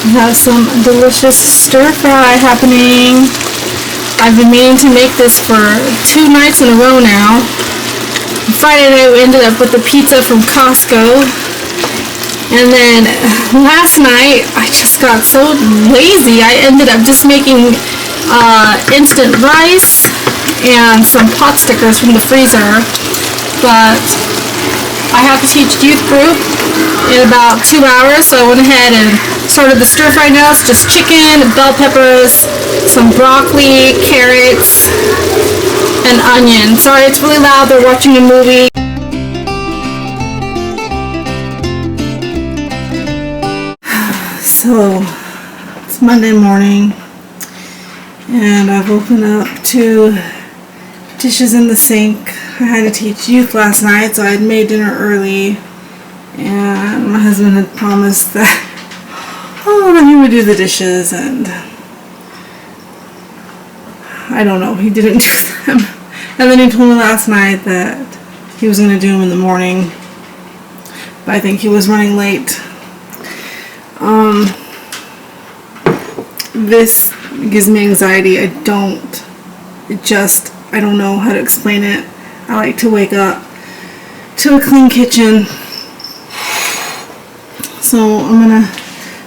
We have some delicious stir fry happening. I've been meaning to make this for 2 nights in a row now. Friday night we ended up with the pizza from Costco. And then last night I just got so lazy. I ended up just making instant rice and some pot stickers from the freezer. But I have to teach youth group in about 2 hours, so I went ahead and started the stir fry now. It's just chicken, bell peppers, some broccoli, carrots, and onion. Sorry, it's really loud. They're watching a movie. So, it's Monday morning, and I've woken up to dishes in the sink. I had to teach youth last night, so I had made dinner early, and my husband had promised that, that he would do the dishes, and I don't know, he didn't do them. And then he told me last night that he was going to do them in the morning, but I think he was running late. This gives me anxiety. I don't know how to explain it. I like to wake up to a clean kitchen. So I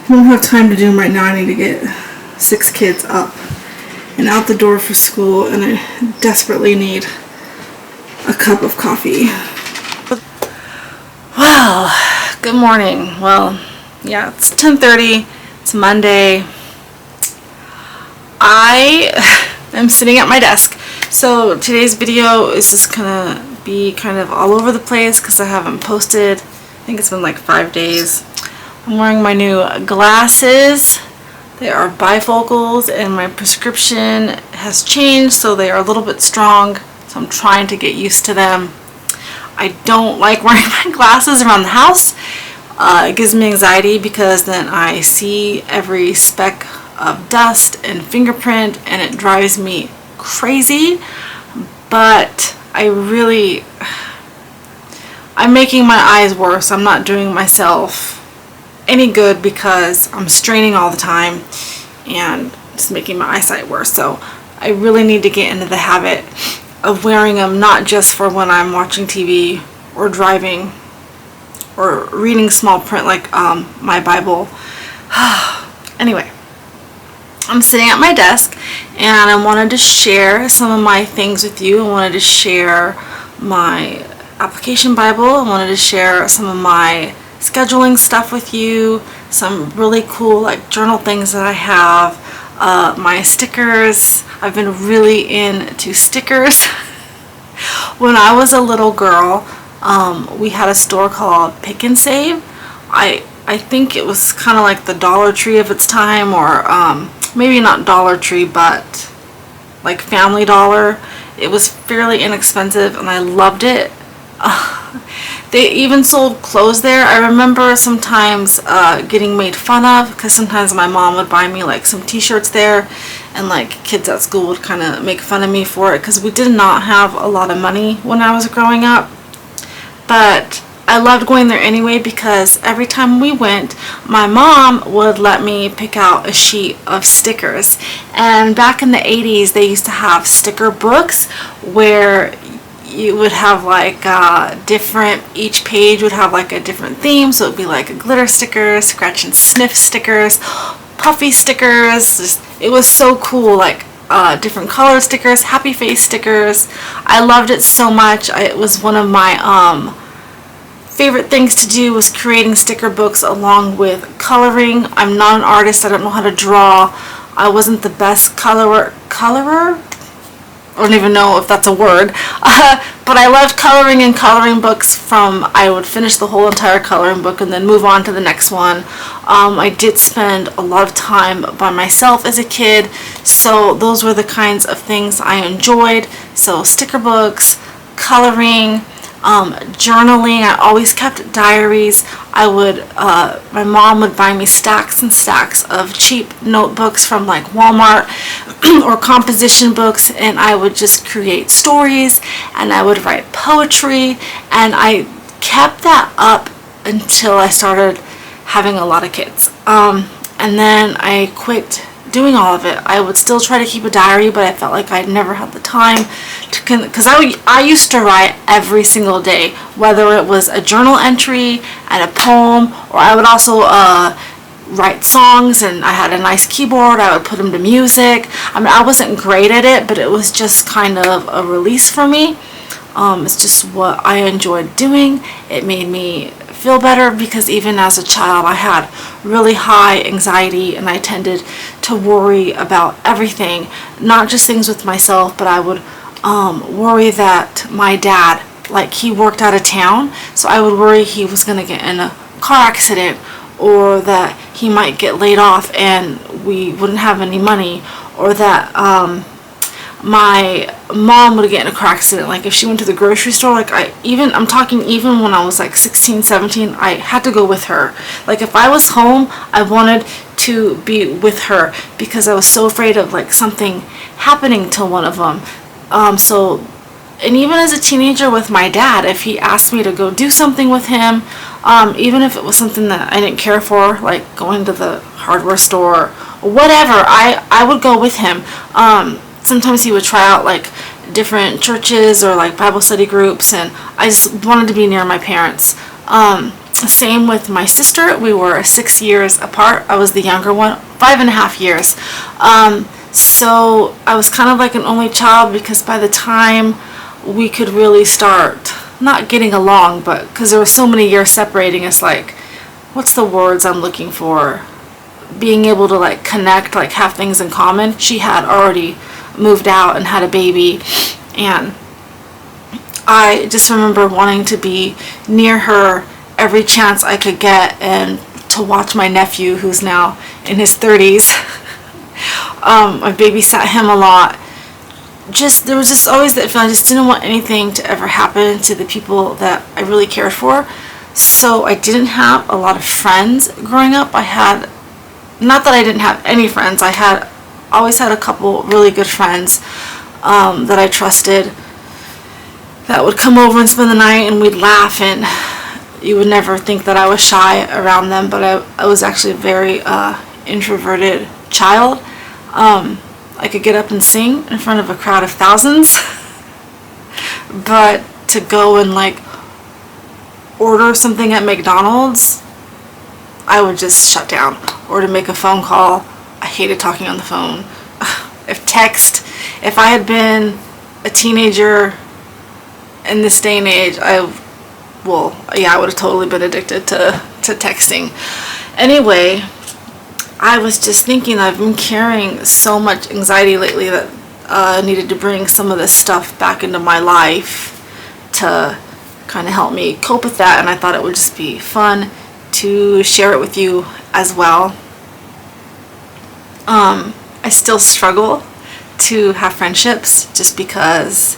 don't have time to do them right now. I need to get 6 kids up and out the door for school, and I desperately need a cup of coffee. Well, good morning. Well, yeah, it's 10:30. It's Monday. I am sitting at my desk. So today's video is just gonna be kind of all over the place because I haven't posted. I think it's been like 5 days. I'm wearing my new glasses. They are bifocals, and my prescription has changed, so they are a little bit strong. So I'm trying to get used to them. I don't like wearing my glasses around the house. It gives me anxiety because then I see every speck of dust and fingerprint, and it drives me crazy. But I'm making my eyes worse. I'm not doing myself any good because I'm straining all the time and it's making my eyesight worse. So I really need to get into the habit of wearing them, not just for when I'm watching TV or driving or reading small print like my Bible. Anyway, I'm sitting at my desk and I wanted to share some of my things with you. I wanted to share my application Bible. I wanted to share some of my scheduling stuff with you, some really cool like journal things that I have, my stickers. I've been really into stickers. When I was a little girl, we had a store called Pick and Save. I think it was kind of like the Dollar Tree of its time, or maybe not Dollar Tree, but like Family Dollar. It was fairly inexpensive and I loved it. They even sold clothes there. I remember sometimes getting made fun of because sometimes my mom would buy me like some t-shirts there, and like kids at school would kind of make fun of me for it because we did not have a lot of money when I was growing up. But I loved going there anyway because every time we went, my mom would let me pick out a sheet of stickers. And back in the 80s, they used to have sticker books where you would have like each page would have like a different theme. So it would be like a glitter sticker, scratch and sniff stickers, puffy stickers. It was so cool, like different colored stickers, happy face stickers. I loved it so much. It was one of my favorite things to do, was creating sticker books along with coloring. I'm not an artist. I don't know how to draw. I wasn't the best colorer. I don't even know if that's a word, but I loved coloring in coloring books. I would finish the whole entire coloring book and then move on to the next one. I did spend a lot of time by myself as a kid, so those were the kinds of things I enjoyed. So sticker books, coloring, journaling. I always kept diaries. My mom would buy me stacks and stacks of cheap notebooks from like Walmart or composition books, and I would just create stories and I would write poetry, and I kept that up until I started having a lot of kids. and then I quit doing all of it. I would still try to keep a diary, but I felt like I'd never had the time to, because I used to write every single day, whether it was a journal entry and a poem, or I would also write songs, and I had a nice keyboard. I would put them to music. I mean, I wasn't great at it, but it was just kind of a release for me. It's just what I enjoyed doing. It made me feel better, because even as a child I had really high anxiety, and I tended to worry about everything, not just things with myself, but I would worry that my dad, like, he worked out of town, so I would worry he was going to get in a car accident, or that he might get laid off and we wouldn't have any money, or that my mom would get in a car accident. Like, if she went to the grocery store, like, I'm talking even when I was like 16, 17, I had to go with her. Like, if I was home, I wanted to be with her, because I was so afraid of, like, something happening to one of them. And even as a teenager with my dad, if he asked me to go do something with him, even if it was something that I didn't care for, like going to the hardware store or whatever, I would go with him. Sometimes he would try out, like, different churches or, like, Bible study groups, and I just wanted to be near my parents. Same with my sister. We were 6 years apart. I was the younger one, 5.5 years. So I was kind of like an only child, because by the time we could really start not getting along, but because there were so many years separating us, like, what's the words I'm looking for? Being able to, like, connect, like, have things in common. She had already moved out and had a baby, and I just remember wanting to be near her every chance I could get, and to watch my nephew, who's now in his 30s. I babysat him a lot. There was just always that feeling. I just didn't want anything to ever happen to the people that I really cared for. So I didn't have a lot of friends growing up. Not that I didn't have any friends, always had a couple really good friends that I trusted, that would come over and spend the night, and we'd laugh, and you would never think that I was shy around them, but I was actually a very introverted child. I could get up and sing in front of a crowd of thousands, but to go and, like, order something at McDonald's, I would just shut down. Or to make a phone call, I hated talking on the phone. If I had been a teenager in this day and age, I would have totally been addicted to texting. Anyway, I was just thinking, I've been carrying so much anxiety lately that I needed to bring some of this stuff back into my life to kind of help me cope with that, and I thought it would just be fun to share it with you as well. I still struggle to have friendships, just because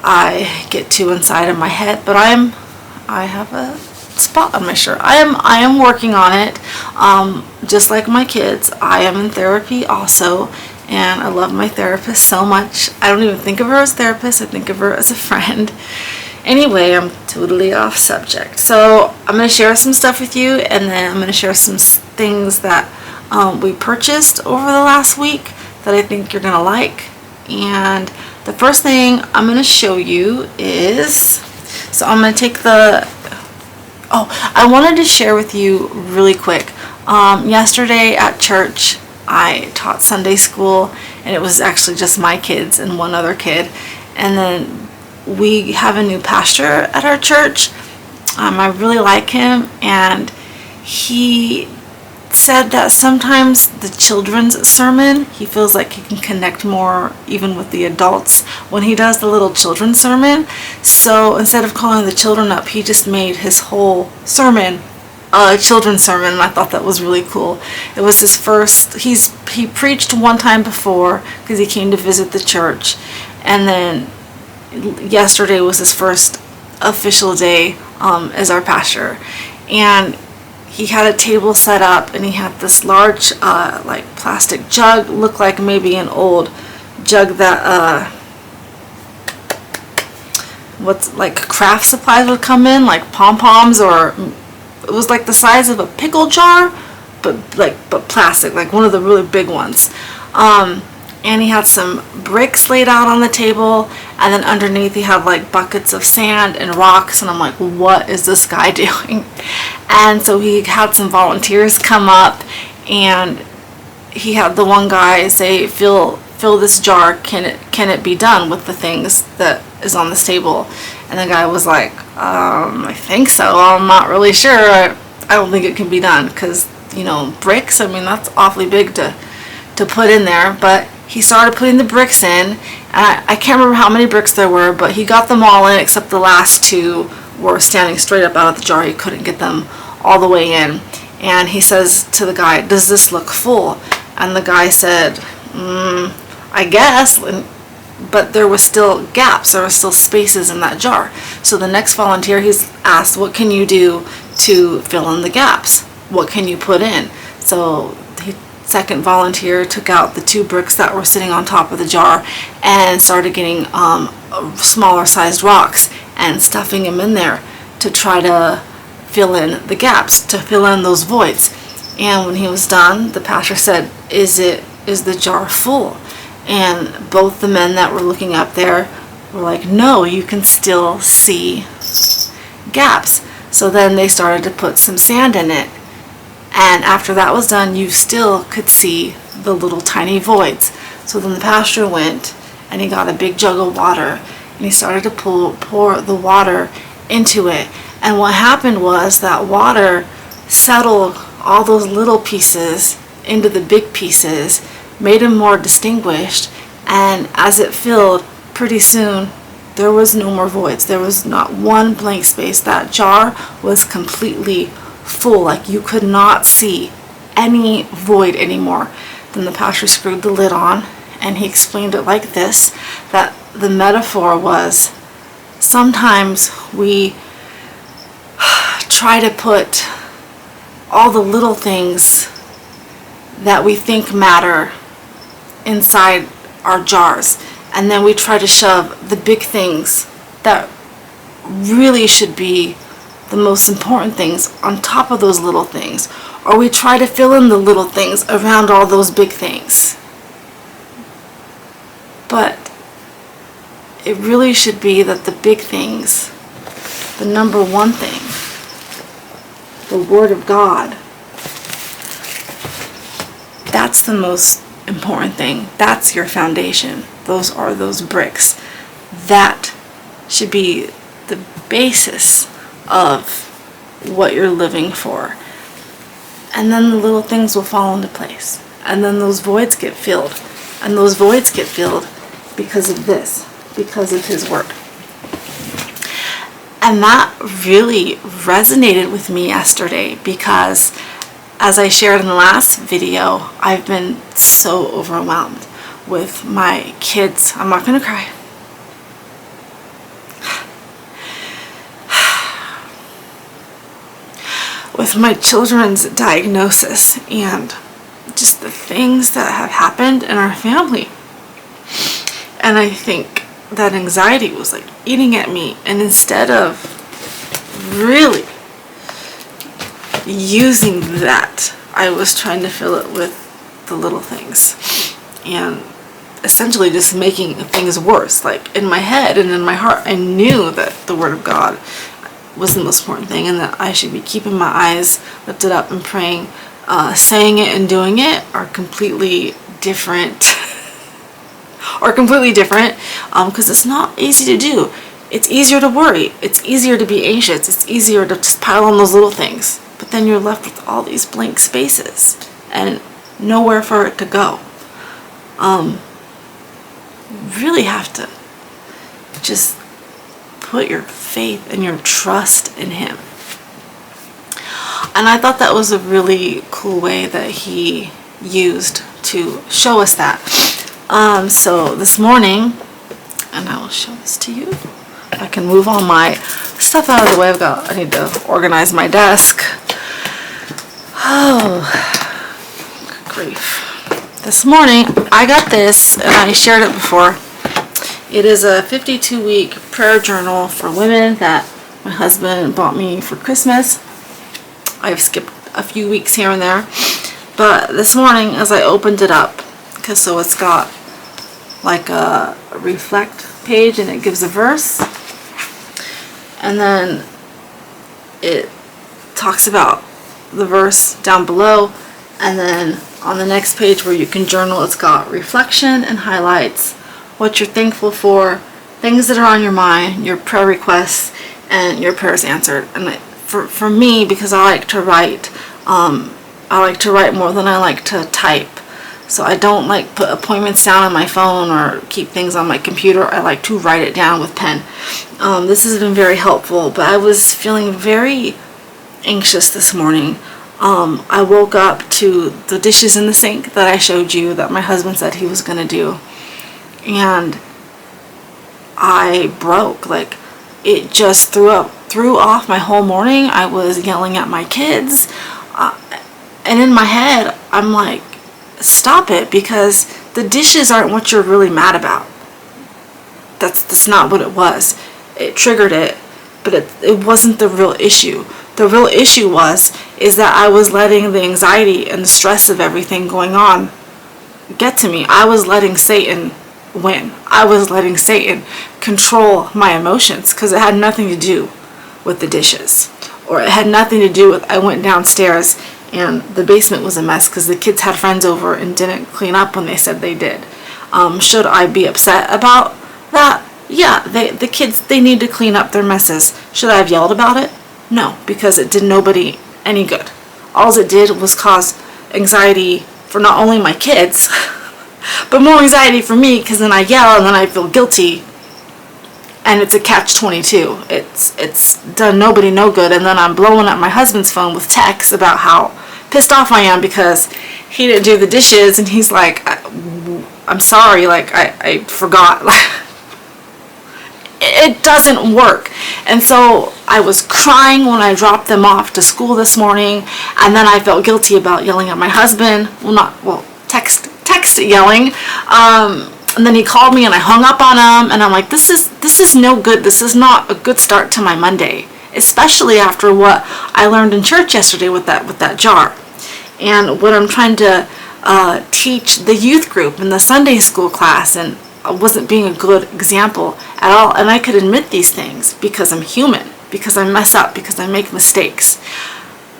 I get too inside of my head, but I have a spot on my shirt. I am working on it. Just like my kids, I am in therapy also, and I love my therapist so much. I don't even think of her as a therapist, I think of her as a friend. Anyway, I'm totally off subject. So I'm going to share some stuff with you, and then I'm going to share some things that we purchased over the last week that I think you're going to like. And the first thing I'm going to show you is, so I'm going to take I wanted to share with you really quick. Yesterday at church, I taught Sunday school, and it was actually just my kids and one other kid. And then we have a new pastor at our church. I really like him, and he said that sometimes the children's sermon, he feels like he can connect more even with the adults when he does the little children's sermon. So instead of calling the children up, he just made his whole sermon a children's sermon, and I thought that was really cool. It was his first, he preached one time before because he came to visit the church, and then yesterday was his first official day as our pastor. And he had a table set up, and he had this large like plastic jug, looked like maybe an old jug that what's like craft supplies would come in, like pom-poms, or it was like the size of a pickle jar, but plastic, like one of the really big ones. And he had some bricks laid out on the table, and then underneath he had like buckets of sand and rocks, and I'm like, what is this guy doing? And so he had some volunteers come up, and he had the one guy say, fill this jar, can it be done with the things that is on this table? And the guy was like, I think so, I'm not really sure. I don't think it can be done, because, you know, bricks, I mean, that's awfully big to put in there. But he started putting the bricks in, and I can't remember how many bricks there were, but he got them all in except the last two were standing straight up out of the jar. He couldn't get them all the way in. And he says to the guy, does this look full? And the guy said, I guess, but there was still gaps, there were still spaces in that jar. So the next volunteer, he's asked, what can you do to fill in the gaps? What can you put in? So the second volunteer took out the 2 bricks that were sitting on top of the jar and started getting smaller sized rocks and stuffing them in there to try to fill in the gaps, to fill in those voids. And when he was done, the pastor said, is the jar full? And both the men that were looking up there were like, no, you can still see gaps. So then they started to put some sand in it. And after that was done, you still could see the little tiny voids. So then the pastor went and he got a big jug of water and he started to pour the water into it. And what happened was that water settled all those little pieces into the big pieces, made them more distinguished, and as it filled, pretty soon there was no more voids. There was not one blank space. That jar was completely full, like you could not see any void anymore. Then the pastor screwed the lid on and he explained it like this, that the metaphor was, sometimes we try to put all the little things that we think matter inside our jars, and then we try to shove the big things that really should be the most important things on top of those little things, or we try to fill in the little things around all those big things. But it really should be that the big things, the number one thing, the Word of God, that's the most important thing. That's your foundation. Those are those bricks. That should be the basis of what you're living for. And then the little things will fall into place. And then those voids get filled. And those voids get filled because of this, because of His Word. And that really resonated with me yesterday because, as I shared in the last video, I've been so overwhelmed with my kids. I'm not going to cry. With my children's diagnosis and just the things that have happened in our family. And I think that anxiety was like eating at me, and instead of really using that, I was trying to fill it with the little things and essentially just making things worse. Like in my head and in my heart, I knew that the Word of God was the most important thing and that I should be keeping my eyes lifted up and praying. Saying it and doing it are completely different. Because it's not easy to do. It's easier to worry. It's easier to be anxious. It's easier to just pile on those little things. But then you're left with all these blank spaces and nowhere for it to go. Really have to just put your faith and your trust in Him. And I thought that was a really cool way that He used to show us that. So this morning, and I will show this to you. I can move all my stuff out of the way. I need to organize my desk. Oh, good grief. This morning, I got this, and I shared it before. It is a 52-week prayer journal for women that my husband bought me for Christmas. I've skipped a few weeks here and there. But this morning, as I opened it up, because so it's got like a reflect page and it gives a verse, and then it talks about the verse down below, and then on the next page where you can journal, it's got reflection and highlights, what you're thankful for, things that are on your mind, your prayer requests, and your prayers answered. And for me, because I like to write, I like to write more than I like to type. So I don't like put appointments down on my phone or keep things on my computer. I like to write it down with pen. This has been very helpful, but I was feeling very anxious this morning. I woke up to the dishes in the sink that I showed you that my husband said he was going to do. And I broke. Like, it just threw off my whole morning. I was yelling at my kids. And in my head, I'm like, stop it, because the dishes aren't what you're really mad about. That's not what it was. It triggered it, but it wasn't the real issue. The real issue is that I was letting the anxiety and the stress of everything going on get to me. I was letting Satan win. I was letting Satan control my emotions, because it had nothing to do with the dishes, or it had nothing to do with I went downstairs and the basement was a mess because the kids had friends over and didn't clean up when they said they did. Should I be upset about that? Yeah, the kids, they need to clean up their messes. Should I have yelled about it? No, because it did nobody any good. All it did was cause anxiety for not only my kids, but more anxiety for me, because then I yell and then I feel guilty, and it's a catch-22. It's done nobody no good, and then I'm blowing up my husband's phone with texts about how pissed off I am because he didn't do the dishes, and he's like, I'm sorry, like, I forgot. It doesn't work. And so I was crying when I dropped them off to school this morning, and then I felt guilty about yelling at my husband. Text yelling. And then he called me and I hung up on him, and I'm like, this is no good. This is not a good start to my Monday, especially after what I learned in church yesterday with that jar. And what I'm trying to teach the youth group in the Sunday school class, and I wasn't being a good example at all. And I could admit these things because I'm human, because I mess up, because I make mistakes.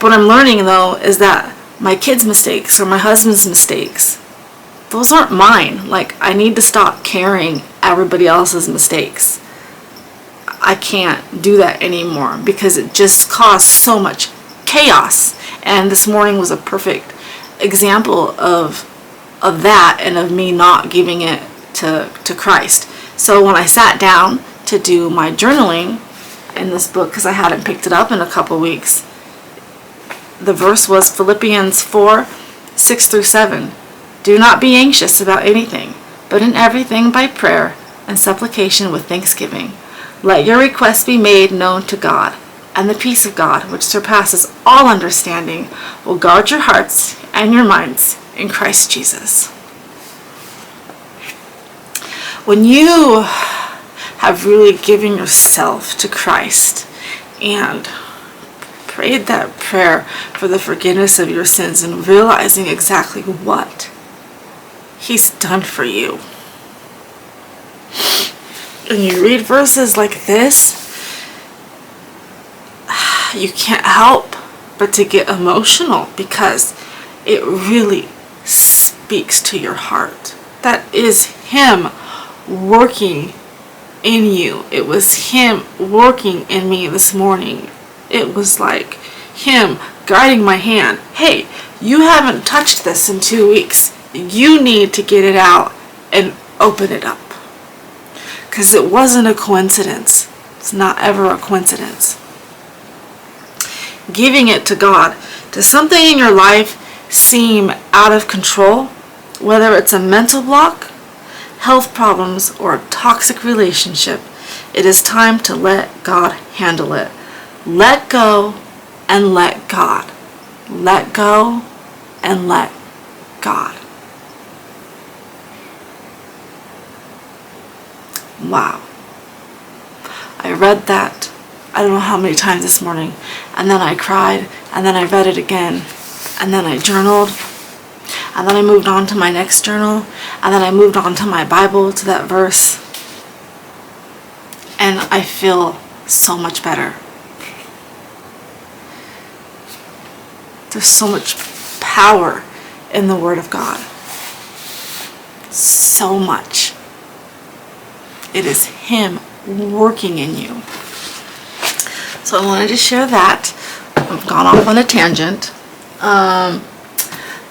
What I'm learning, though, is that my kids' mistakes or my husband's mistakes, those aren't mine. Like, I need to stop carrying everybody else's mistakes. I can't do that anymore because it just caused so much chaos. And this morning was a perfect example of that, and of me not giving it to Christ. So when I sat down to do my journaling in this book, because I hadn't picked it up in a couple weeks, the verse was Philippians 4:6-7. Do not be anxious about anything, but in everything by prayer and supplication with thanksgiving. Let your requests be made known to God, and the peace of God, which surpasses all understanding, will guard your hearts and your minds in Christ Jesus. When you have really given yourself to Christ and prayed that prayer for the forgiveness of your sins and realizing exactly what He's done for you, and you read verses like this, you can't help but to get emotional, because it really speaks to your heart. That is Him working in you. It was Him working in me this morning. It was like Him guiding my hand. Hey, you haven't touched this in 2 weeks. You need to get it out and open it up. Because it wasn't a coincidence. It's not ever a coincidence. Giving it to God. Does something in your life seem out of control? Whether it's a mental block, health problems, or a toxic relationship, it is time to let God handle it. Let go and let God. Let go and let God. Wow. I read that I don't know how many times this morning, and then I cried and then I read it again, and then I journaled, and then I moved on to my next journal, and then I moved on to my Bible, to that verse, and I feel so much better. There's so much power in the Word of God. So much. It is Him working in you. So I wanted to share that. I've gone off on a tangent.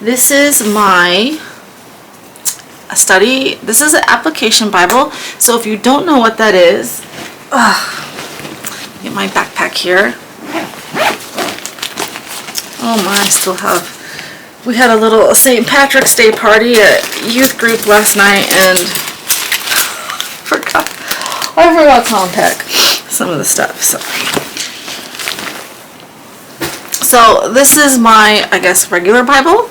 This is my study. This is an application Bible. So if you don't know what that is, get my backpack here. Oh my, I still have. We had a little St. Patrick's Day party at youth group last night, and I forgot to unpack some of the stuff. So this is my, I guess, regular Bible.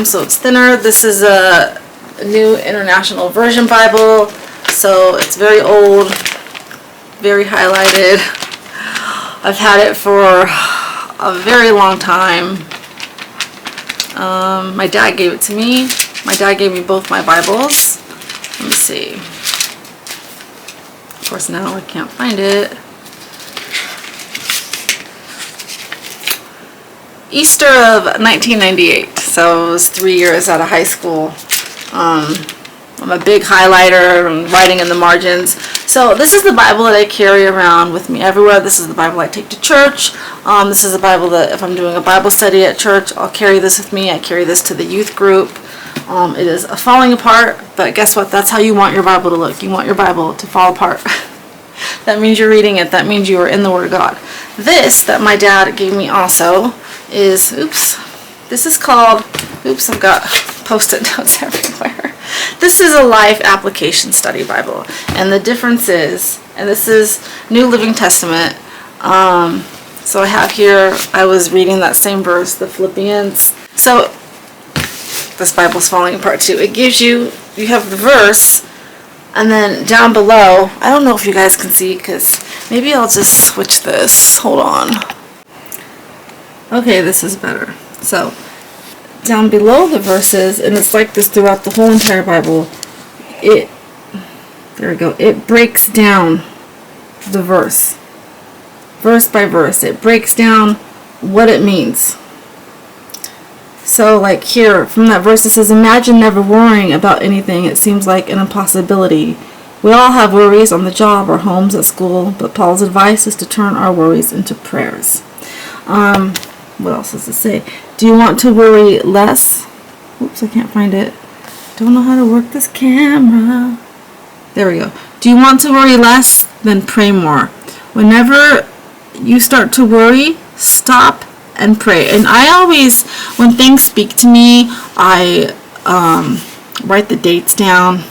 So it's thinner. This is a New International Version Bible. So it's very old, very highlighted. I've had it for a very long time. My dad gave it to me. My dad gave me both my Bibles. Let me see. Of course, now I can't find it. Easter of 1998. So it was 3 years out of high school. I'm a big highlighter and writing in the margins. So this is the Bible that I carry around with me everywhere. This is the Bible I take to church. This is the Bible that if I'm doing a Bible study at church, I'll carry this with me. I carry this to the youth group. It is falling apart, but guess what? That's how you want your Bible to look. You want your Bible to fall apart. That means you're reading it. That means you are in the Word of God. This that my dad gave me also is, this is called, I've got Post-it notes everywhere. This is a Life Application Study Bible, and the difference is, and this is New Living Testament. So I have here, I was reading that same verse, the Philippians. So this Bible's falling apart too. It gives you have the verse, and then down below, I don't know if you guys can see, because maybe I'll just switch this. Hold on. Okay, this is better. So down below the verses, and it's like this throughout the whole entire Bible, there we go, it breaks down the verse by verse. It breaks down what it means. So like here, from that verse it says, imagine never worrying about anything. It seems like an impossibility. We all have worries on the job or homes, at school, but Paul's advice is to turn our worries into prayers. What else does it say? Do you want to worry less? Oops, I can't find it. Don't know how to work this camera. There we go. Do you want to worry less? Then pray more. Whenever you start to worry, stop and pray. And I always, when things speak to me, I write the dates down.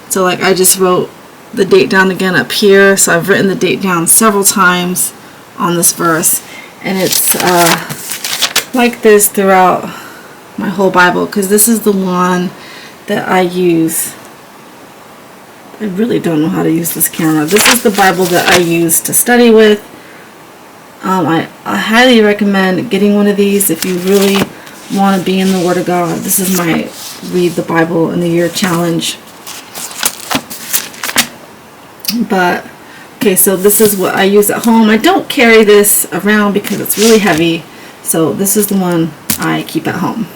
So like I just wrote the date down again up here. So I've written the date down several times on this verse. And it's like this throughout my whole Bible, because this is the one that I use. I really don't know how to use this camera. This is the Bible that I use to study with. I highly recommend getting one of these if you really want to be in the Word of God. This is my Read the Bible in the Year challenge. But okay, so this is what I use at home. I don't carry this around because it's really heavy. So this is the one I keep at home.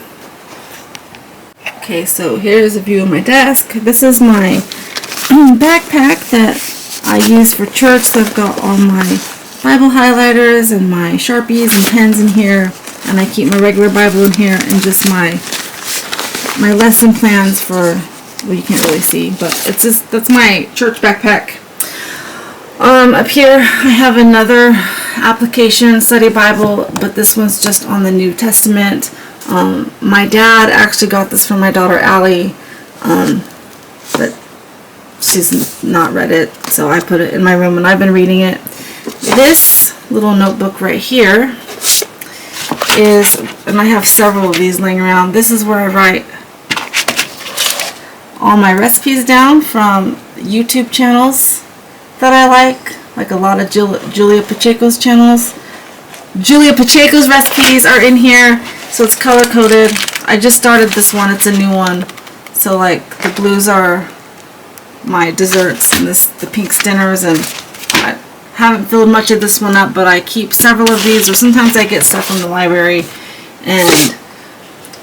Okay, so here's a view of my desk. This is my backpack that I use for church. So I've got all my Bible highlighters and my Sharpies and pens in here. And I keep my regular Bible in here and just my lesson plans for, well, you can't really see, but it's just, that's my church backpack. Up here I have another application study Bible, but this one's just on the New Testament. My dad actually got this from my daughter Allie, but she's not read it, so I put it in my room and I've been reading it. This little notebook right here is, and I have several of these laying around, this is where I write all my recipes down from YouTube channels that I like a lot of Julia Pacheco's channels. Julia Pacheco's recipes are in here, so it's color coded. I just started this one, it's a new one. So like the blues are my desserts and the pinks dinners, and I haven't filled much of this one up, but I keep several of these, or sometimes I get stuff from the library and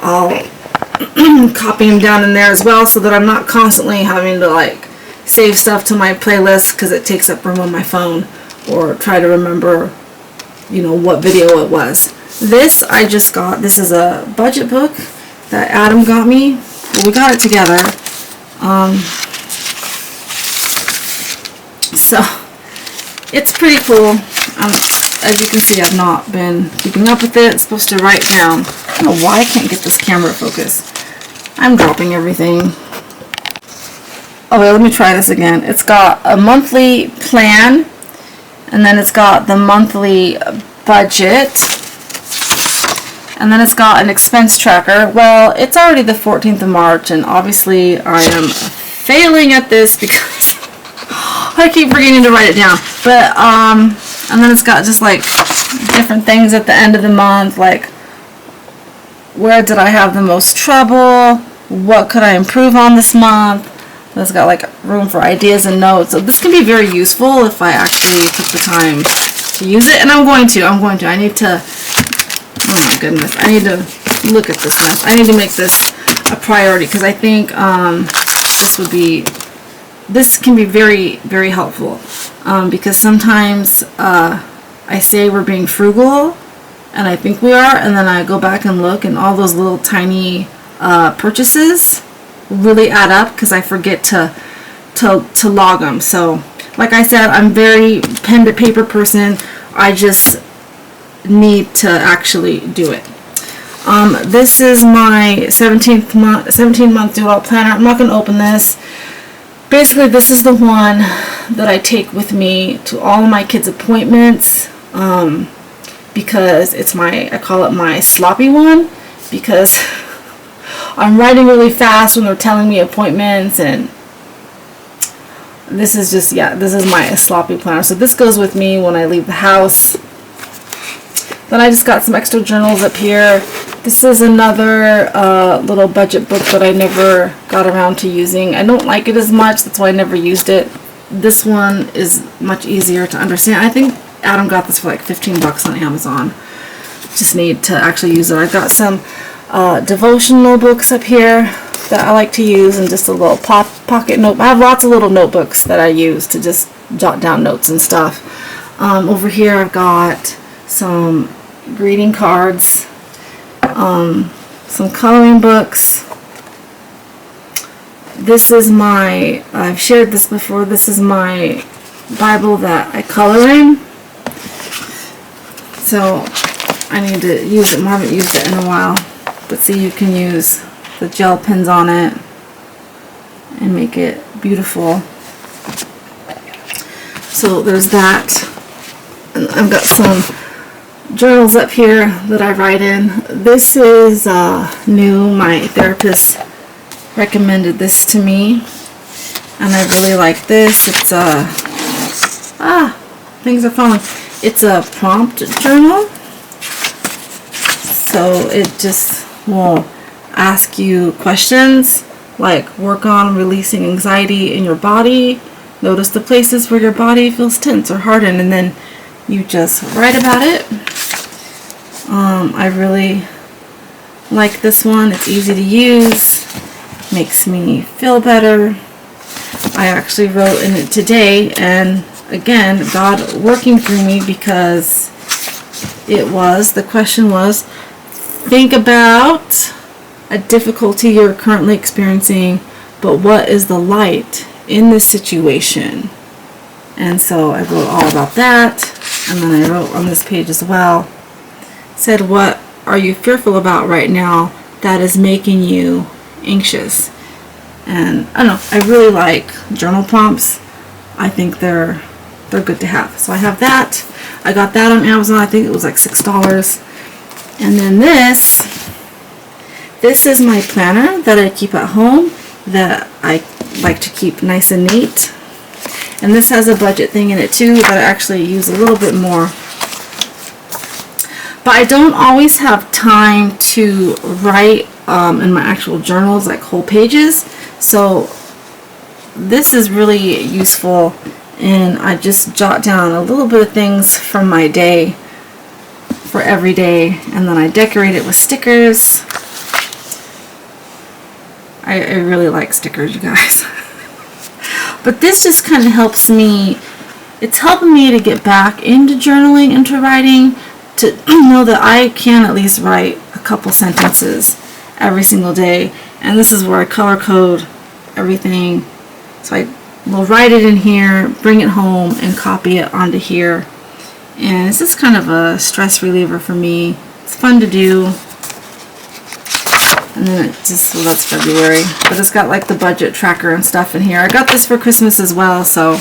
I'll copy them down in there as well, so that I'm not constantly having to like save stuff to my playlist because it takes up room on my phone, or try to remember, you know, what video it was. This I just got. This is a budget book that Adam got me. Well, we got it together. So it's pretty cool. As you can see, I've not been keeping up with it. It's supposed to write down. I don't know why I can't get this camera to focus. I'm dropping everything. Okay, let me try this again. It's got a monthly plan, and then it's got the monthly budget, and then it's got an expense tracker. Well, it's already the 14th of March, and obviously I am failing at this because I keep forgetting to write it down. But and then it's got just like different things at the end of the month, like where did I have the most trouble, what could I improve on this month. And it's got like room for ideas and notes. So this can be very useful if I actually took the time to use it, and I'm going to. I need to, oh my goodness, I need to look at this mess. I need to make this a priority, because I think this can be very, very helpful, because sometimes I say we're being frugal, and I think we are, and then I go back and look, and all those little tiny purchases really add up because I forget to log them. So like I said, I'm very pen to paper person. I just need to actually do it. This is my 17-month do out planner. I'm not going to open this. Basically, this is the one that I take with me to all of my kids' appointments, because it's I call it my sloppy one, because I'm writing really fast when they're telling me appointments, and this is just, yeah, this is my sloppy planner. So this goes with me when I leave the house. Then I just got some extra journals up here. This is another little budget book that I never got around to using. I don't like it as much, that's why I never used it. This one is much easier to understand. I think Adam got this for like 15 bucks on Amazon. Just need to actually use it. I've got some devotional books up here that I like to use, and just a little pocket note. I have lots of little notebooks that I use to just jot down notes and stuff. Over here I've got some greeting cards, some coloring books. This is my, I've shared this before, this is my Bible that I color in. So I need to use it. I haven't used it in a while. But see, you can use the gel pens on it and make it beautiful. So there's that. And I've got some journals up here that I write in. This is new. My therapist recommended this to me, and I really like this. It's things are falling. It's a prompt journal. So it just will ask you questions like, work on releasing anxiety in your body. Notice the places where your body feels tense or hardened, and then you just write about it. I really like this one. It's easy to use, makes me feel better. I actually wrote in it today, and again, God working through me, because the question was, think about a difficulty you're currently experiencing, but what is the light in this situation? And so I wrote all about that, and then I wrote on this page as well, said, what are you fearful about right now that is making you anxious? And I don't know, I really like journal prompts. I think they're good to have. So I have that. I got that on Amazon. I think it was like $6. And then this is my planner that I keep at home, that I like to keep nice and neat. And this has a budget thing in it too that I actually use a little bit more. But I don't always have time to write in my actual journals, like whole pages. So this is really useful, and I just jot down a little bit of things from my day for every day, and then I decorate it with stickers. I really like stickers, you guys. But this just kind of helps me. It's helping me to get back into journaling, into writing, to know that I can at least write a couple sentences every single day. And this is where I color code everything. So I will write it in here, bring it home, and copy it onto here. And it's just kind of a stress reliever for me. It's fun to do. And then it just, well, that's February. But it's got like the budget tracker and stuff in here. I got this for Christmas as well, so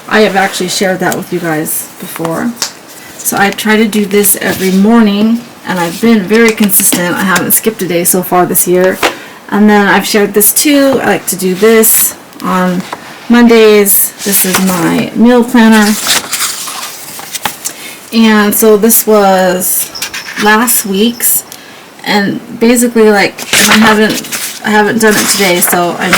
I have actually shared that with you guys before. So I try to do this every morning, and I've been very consistent. I haven't skipped a day so far this year. And then I've shared this too. I like to do this on Mondays. This is my meal planner. And so this was last week's. And basically, like, I haven't done it today, so I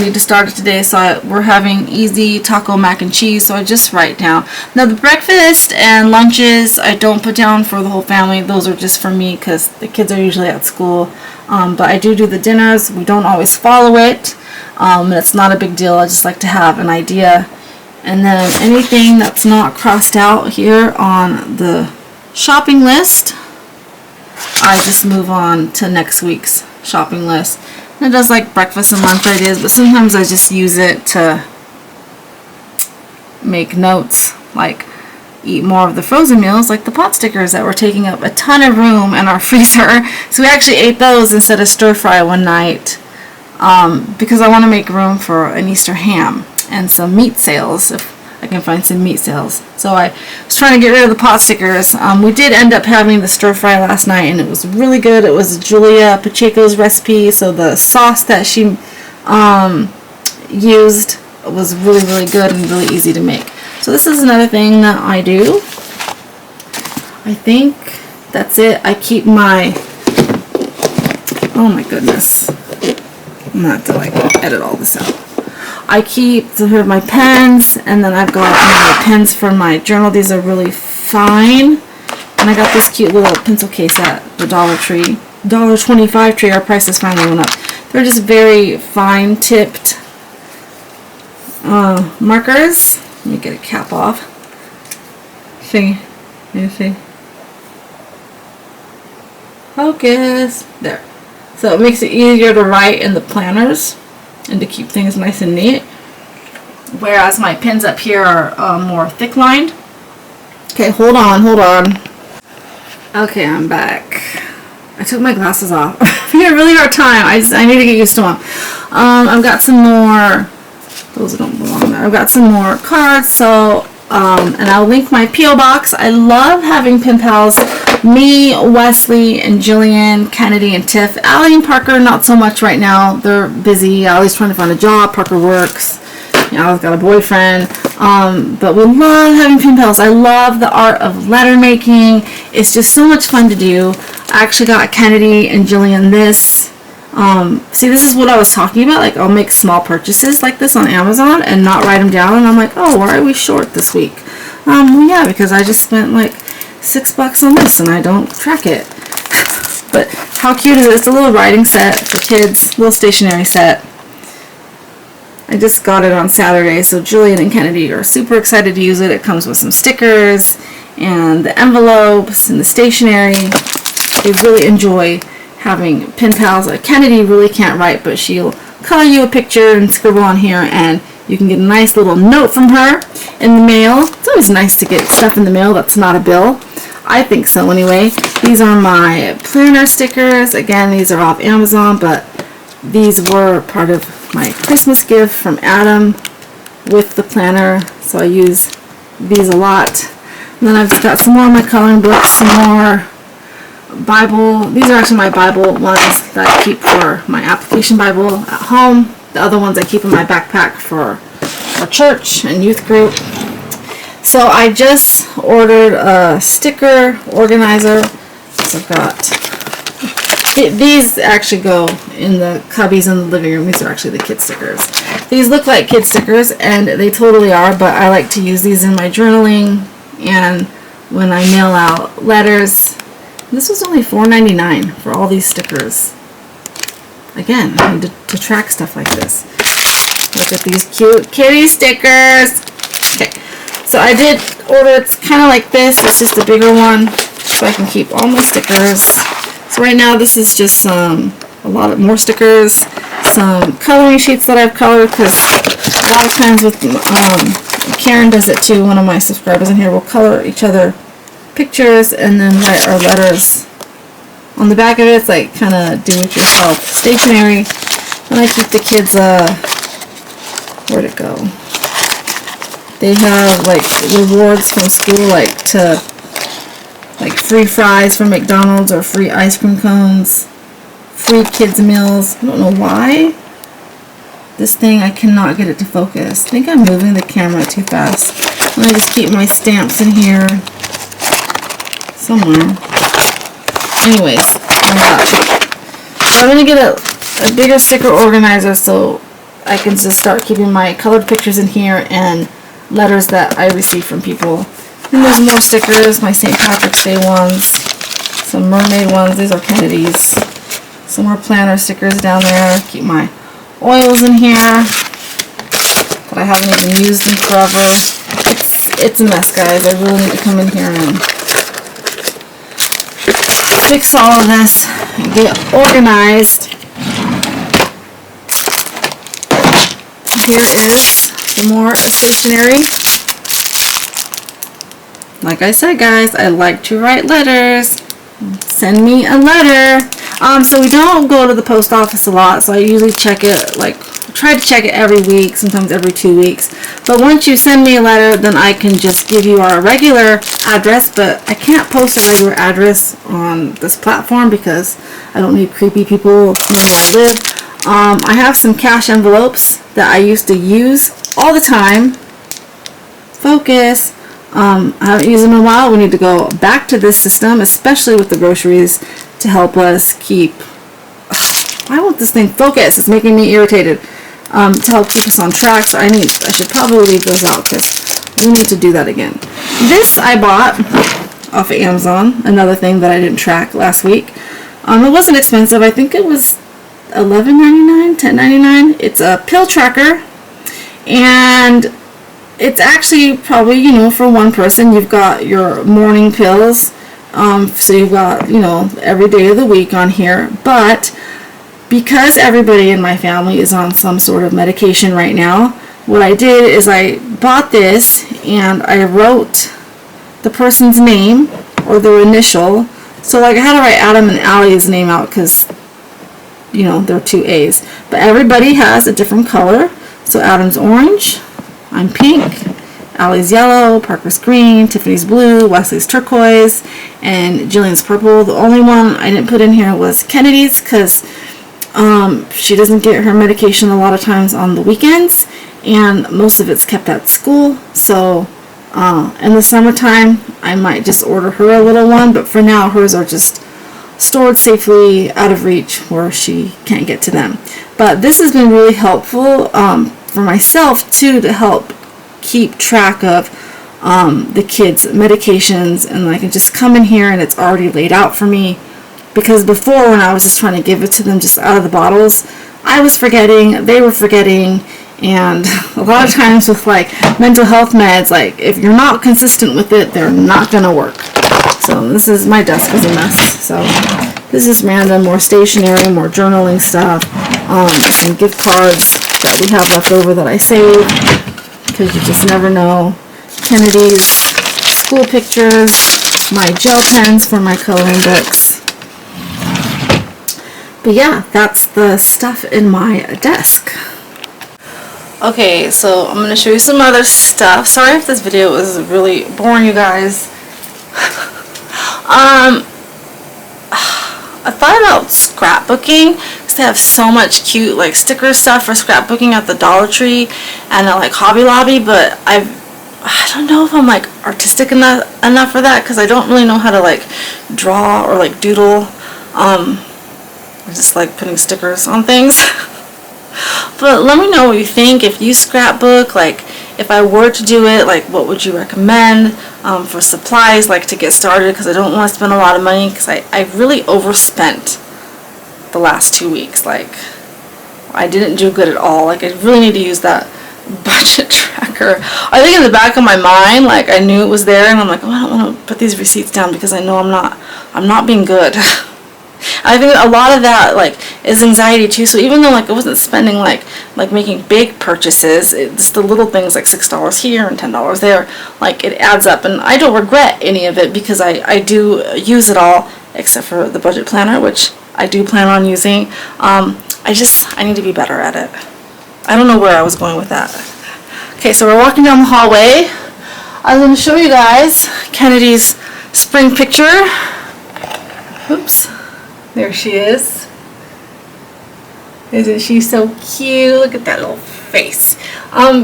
need to start it today. So we're having easy taco mac and cheese, so I just write down. Now the breakfast and lunches I don't put down for the whole family. Those are just for me because the kids are usually at school. But I do the dinners. We don't always follow it, and it's not a big deal. I just like to have an idea. And then anything that's not crossed out here on the shopping list, I just move on to next week's shopping list. And it does like breakfast and lunch ideas, but sometimes I just use it to make notes, like eat more of the frozen meals, like the pot stickers that were taking up a ton of room in our freezer. So we actually ate those instead of stir fry one night, because I want to make room for an Easter ham and some meat sales, if I can find some meat sales. So I was trying to get rid of the pot stickers. We did end up having the stir fry last night, and it was really good. It was Julia Pacheco's recipe, so the sauce that she used was really, really good and really easy to make. So this is another thing that I do. I think that's it. I keep my, oh my goodness, I'm gonna have to like edit all this out. I keep here my pens, and then I've got my pens for my journal. These are really fine. And I got this cute little pencil case at the Dollar Tree. $1.25 tree. Our prices finally went up. They're just very fine tipped markers. Let me get a cap off. See? You see? Focus. There. So it makes it easier to write in the planners and to keep things nice and neat. Whereas my pens up here are more thick lined. Okay, hold on. Okay, I'm back. I took my glasses off. I had a really hard time. I need to get used to them. I've got some more, those don't belong there. I've got some more cards, so and I'll link my P.O. box. I love having pen pals. Me, Wesley, and Jillian, Kennedy, and Tiff. Allie and Parker, not so much right now. They're busy. Allie's trying to find a job. Parker works. Allie's got a boyfriend. But we love having pen pals. I love the art of letter making. It's just so much fun to do. I actually got Kennedy and Jillian this. See, this is what I was talking about. Like, I'll make small purchases like this on Amazon and not write them down. And I'm like, oh, why are we short this week? Well, yeah, because I just spent like $6 on this and I don't track it. But how cute is it? It's a little writing set for kids, little stationery set. I just got it on Saturday, so Julian and Kennedy are super excited to use it. It comes with some stickers and the envelopes and the stationery. They really enjoy having pen pals. Kennedy really can't write, but she'll color you a picture and scribble on here, and you can get a nice little note from her in the mail. It's always nice to get stuff in the mail that's not a bill. I think so anyway. These are my planner stickers. Again, these are off Amazon, but these were part of my Christmas gift from Adam with the planner, so I use these a lot. And then I've got some more of my coloring books, some more Bible. These are actually my Bible ones that I keep for my application Bible at home. The other ones I keep in my backpack for church and youth group. So I just ordered a sticker organizer. So I've got, these actually go in the cubbies in the living room. These are actually the kid stickers. These look like kid stickers, and they totally are, but I like to use these in my journaling and when I mail out letters. This was only $4.99 for all these stickers. Again, I need to track stuff like this. Look at these cute kitty stickers. Okay, so I did order, it's kind of like this. It's just a bigger one, so I can keep all my stickers. So right now this is just a lot of more stickers, some coloring sheets that I've colored, because a lot of times with Karen does it too, one of my subscribers in here, will color each other pictures and then write our letters on the back of it. It's like kind of do-it-yourself stationery. And I keep the kids, where'd it go? They have like rewards from school, like free fries from McDonald's or free ice cream cones, free kids meals. I don't know why this thing, I cannot get it to focus. I think I'm moving the camera too fast. And I just keep my stamps in here somewhere. Anyways, I'm going to get a bigger sticker organizer so I can just start keeping my colored pictures in here and letters that I receive from people. And there's more stickers, my St. Patrick's Day ones, some mermaid ones. These are Kennedy's. Some more planner stickers down there. Keep my oils in here that I haven't even used in forever. It's a mess, guys. I really need to come in here and fix all of this and get organized. Here is some more stationery. Like I said, guys, I like to write letters. Send me a letter. So we don't go to the post office a lot, so I usually check it, try to check it every week, sometimes every 2 weeks. But once you send me a letter, then I can just give you our regular address, but I can't post a regular address on this platform because I don't need creepy people knowing where I live. I have some cash envelopes that I used to use all the time. Focus. I haven't used them in a while. We need to go back to this system, especially with the groceries, to help us keep... Why won't this thing focus? It's making me irritated. To help keep us on track, so I should probably leave those out because we need to do that again. This I bought off of Amazon, another thing that I didn't track last week. It wasn't expensive. I think it was $11.99, $10.99. It's a pill tracker, and it's actually probably, you know, for one person. You've got your morning pills, so you've got, you know, every day of the week on here, but because everybody in my family is on some sort of medication right now, what I did is I bought this and I wrote the person's name or their initial. So like I had to write Adam and Allie's name out because, you know, they're 2 A's. But everybody has a different color. So Adam's orange, I'm pink, Allie's yellow, Parker's green, Tiffany's blue, Wesley's turquoise, and Jillian's purple. The only one I didn't put in here was Kennedy's because she doesn't get her medication a lot of times on the weekends, and most of it's kept at school. So in the summertime I might just order her a little one, but for now hers are just stored safely out of reach where she can't get to them. But this has been really helpful for myself too, to help keep track of the kids' medications, and I can just come in here and it's already laid out for me. Because before, when I was just trying to give it to them just out of the bottles, I was forgetting, they were forgetting, and a lot of times with like mental health meds, like if you're not consistent with it, they're not going to work. So this is, my desk is a mess. So this is random, more stationery, more journaling stuff, some gift cards that we have left over that I saved, because you just never know. Kennedy's school pictures, my gel pens for my coloring books. But yeah, that's the stuff in my desk. Okay, so I'm going to show you some other stuff. Sorry if this video is really boring, you guys. I thought about scrapbooking because they have so much cute like sticker stuff for scrapbooking at the Dollar Tree and at like Hobby Lobby, but I don't know if I'm like artistic enough for that, because I don't really know how to like draw or like doodle. I just like putting stickers on things. But let me know what you think. If you scrapbook, like if I were to do it, like what would you recommend for supplies, like to get started, because I don't want to spend a lot of money, because I really overspent the last 2 weeks. Like I didn't do good at all. Like I really need to use that budget tracker. I think in the back of my mind, like I knew it was there, and I'm like, oh, I don't want to put these receipts down because I know I'm not being good. I think a lot of that like is anxiety too. So even though like I wasn't spending like making big purchases, it's the little things like $6 here and $10 there, like it adds up, and I don't regret any of it because I do use it all except for the budget planner, which I do plan on using. I need to be better at it. I don't know where I was going with that. Okay, so we're walking down the hallway. I was going to show you guys Kennedy's spring picture. Oops. There she is. Isn't she so cute? Look at that little face.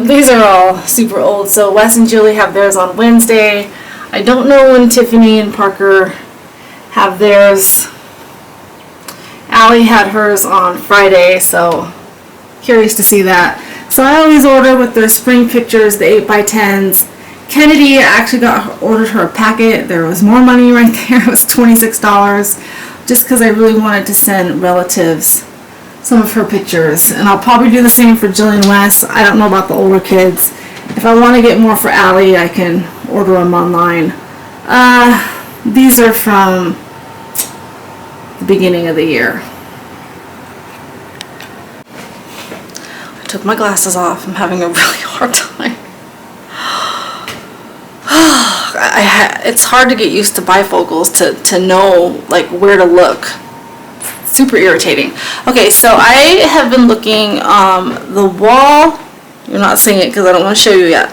These are all super old. So Wes and Jillee have theirs on Wednesday. I don't know when Tiffany and Parker have theirs. Allie had hers on Friday, so curious to see that. So I always order with their spring pictures, the 8x10s. Kennedy actually ordered her a packet. There was more money right there. It was $26, just because I really wanted to send relatives some of her pictures. And I'll probably do the same for Jillee and Wes. I don't know about the older kids. If I want to get more for Allie, I can order them online. These are from the beginning of the year. I took my glasses off. I'm having a really hard time. It's hard to get used to bifocals to know like where to look. Super irritating. Okay, so I have been looking the wall. You're not seeing it because I don't want to show you yet.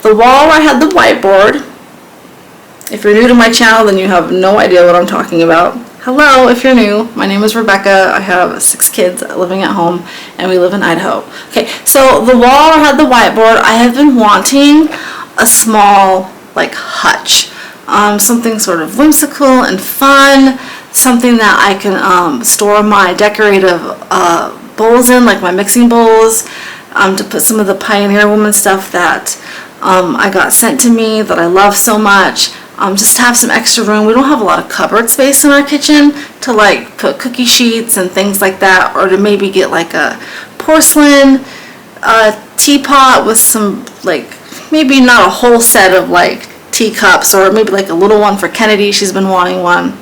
The wall where I had the whiteboard. If you're new to my channel, then you have no idea what I'm talking about. Hello, if you're new. My name is Rebecca. I have 6 kids living at home, and we live in Idaho. Okay, so the wall where I had the whiteboard, I have been wanting a small like hutch, something sort of whimsical and fun, something that I can store my decorative bowls in, like my mixing bowls, to put some of the Pioneer Woman stuff that I got sent to me that I love so much. Just have some extra room. We don't have a lot of cupboard space in our kitchen to like put cookie sheets and things like that, or to maybe get like a porcelain teapot with some like, maybe not a whole set of like teacups, or maybe like a little one for Kennedy. She's been wanting one.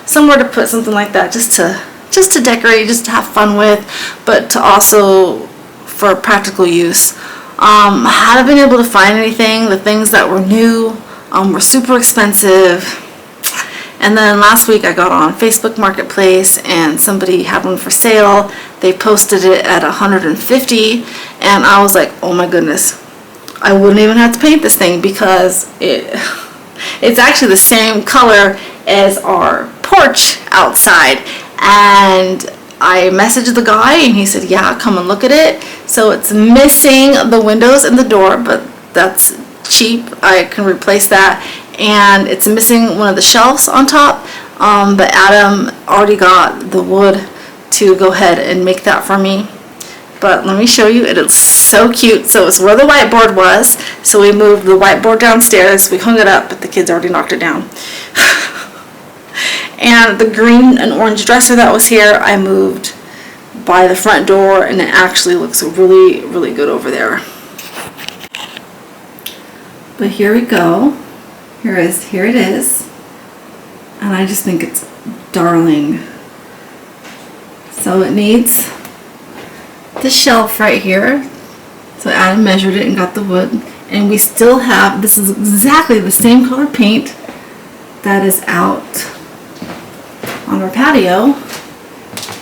Somewhere to put something like that, just to decorate, just to have fun with, but to also for practical use. I haven't been able to find anything. The things that were new were super expensive. And then last week I got on Facebook Marketplace and somebody had one for sale. They posted it at $150, and I was like, oh my goodness, I wouldn't even have to paint this thing because it's actually the same color as our porch outside. And I messaged the guy and he said, yeah, come and look at it. So it's missing the windows and the door, but that's cheap. I can replace that. And it's missing one of the shelves on top, but Adam already got the wood to go ahead and make that for me. But let me show you. It is so cute. So it's where the whiteboard was. So we moved the whiteboard downstairs. We hung it up, but the kids already knocked it down. And the green and orange dresser that was here, I moved by the front door, and it actually looks really, really good over there. But here we go. Here it is. And I just think it's darling. So it needs the shelf right here. So Adam measured it and got the wood. And we still have, this is exactly the same color paint that is out on our patio.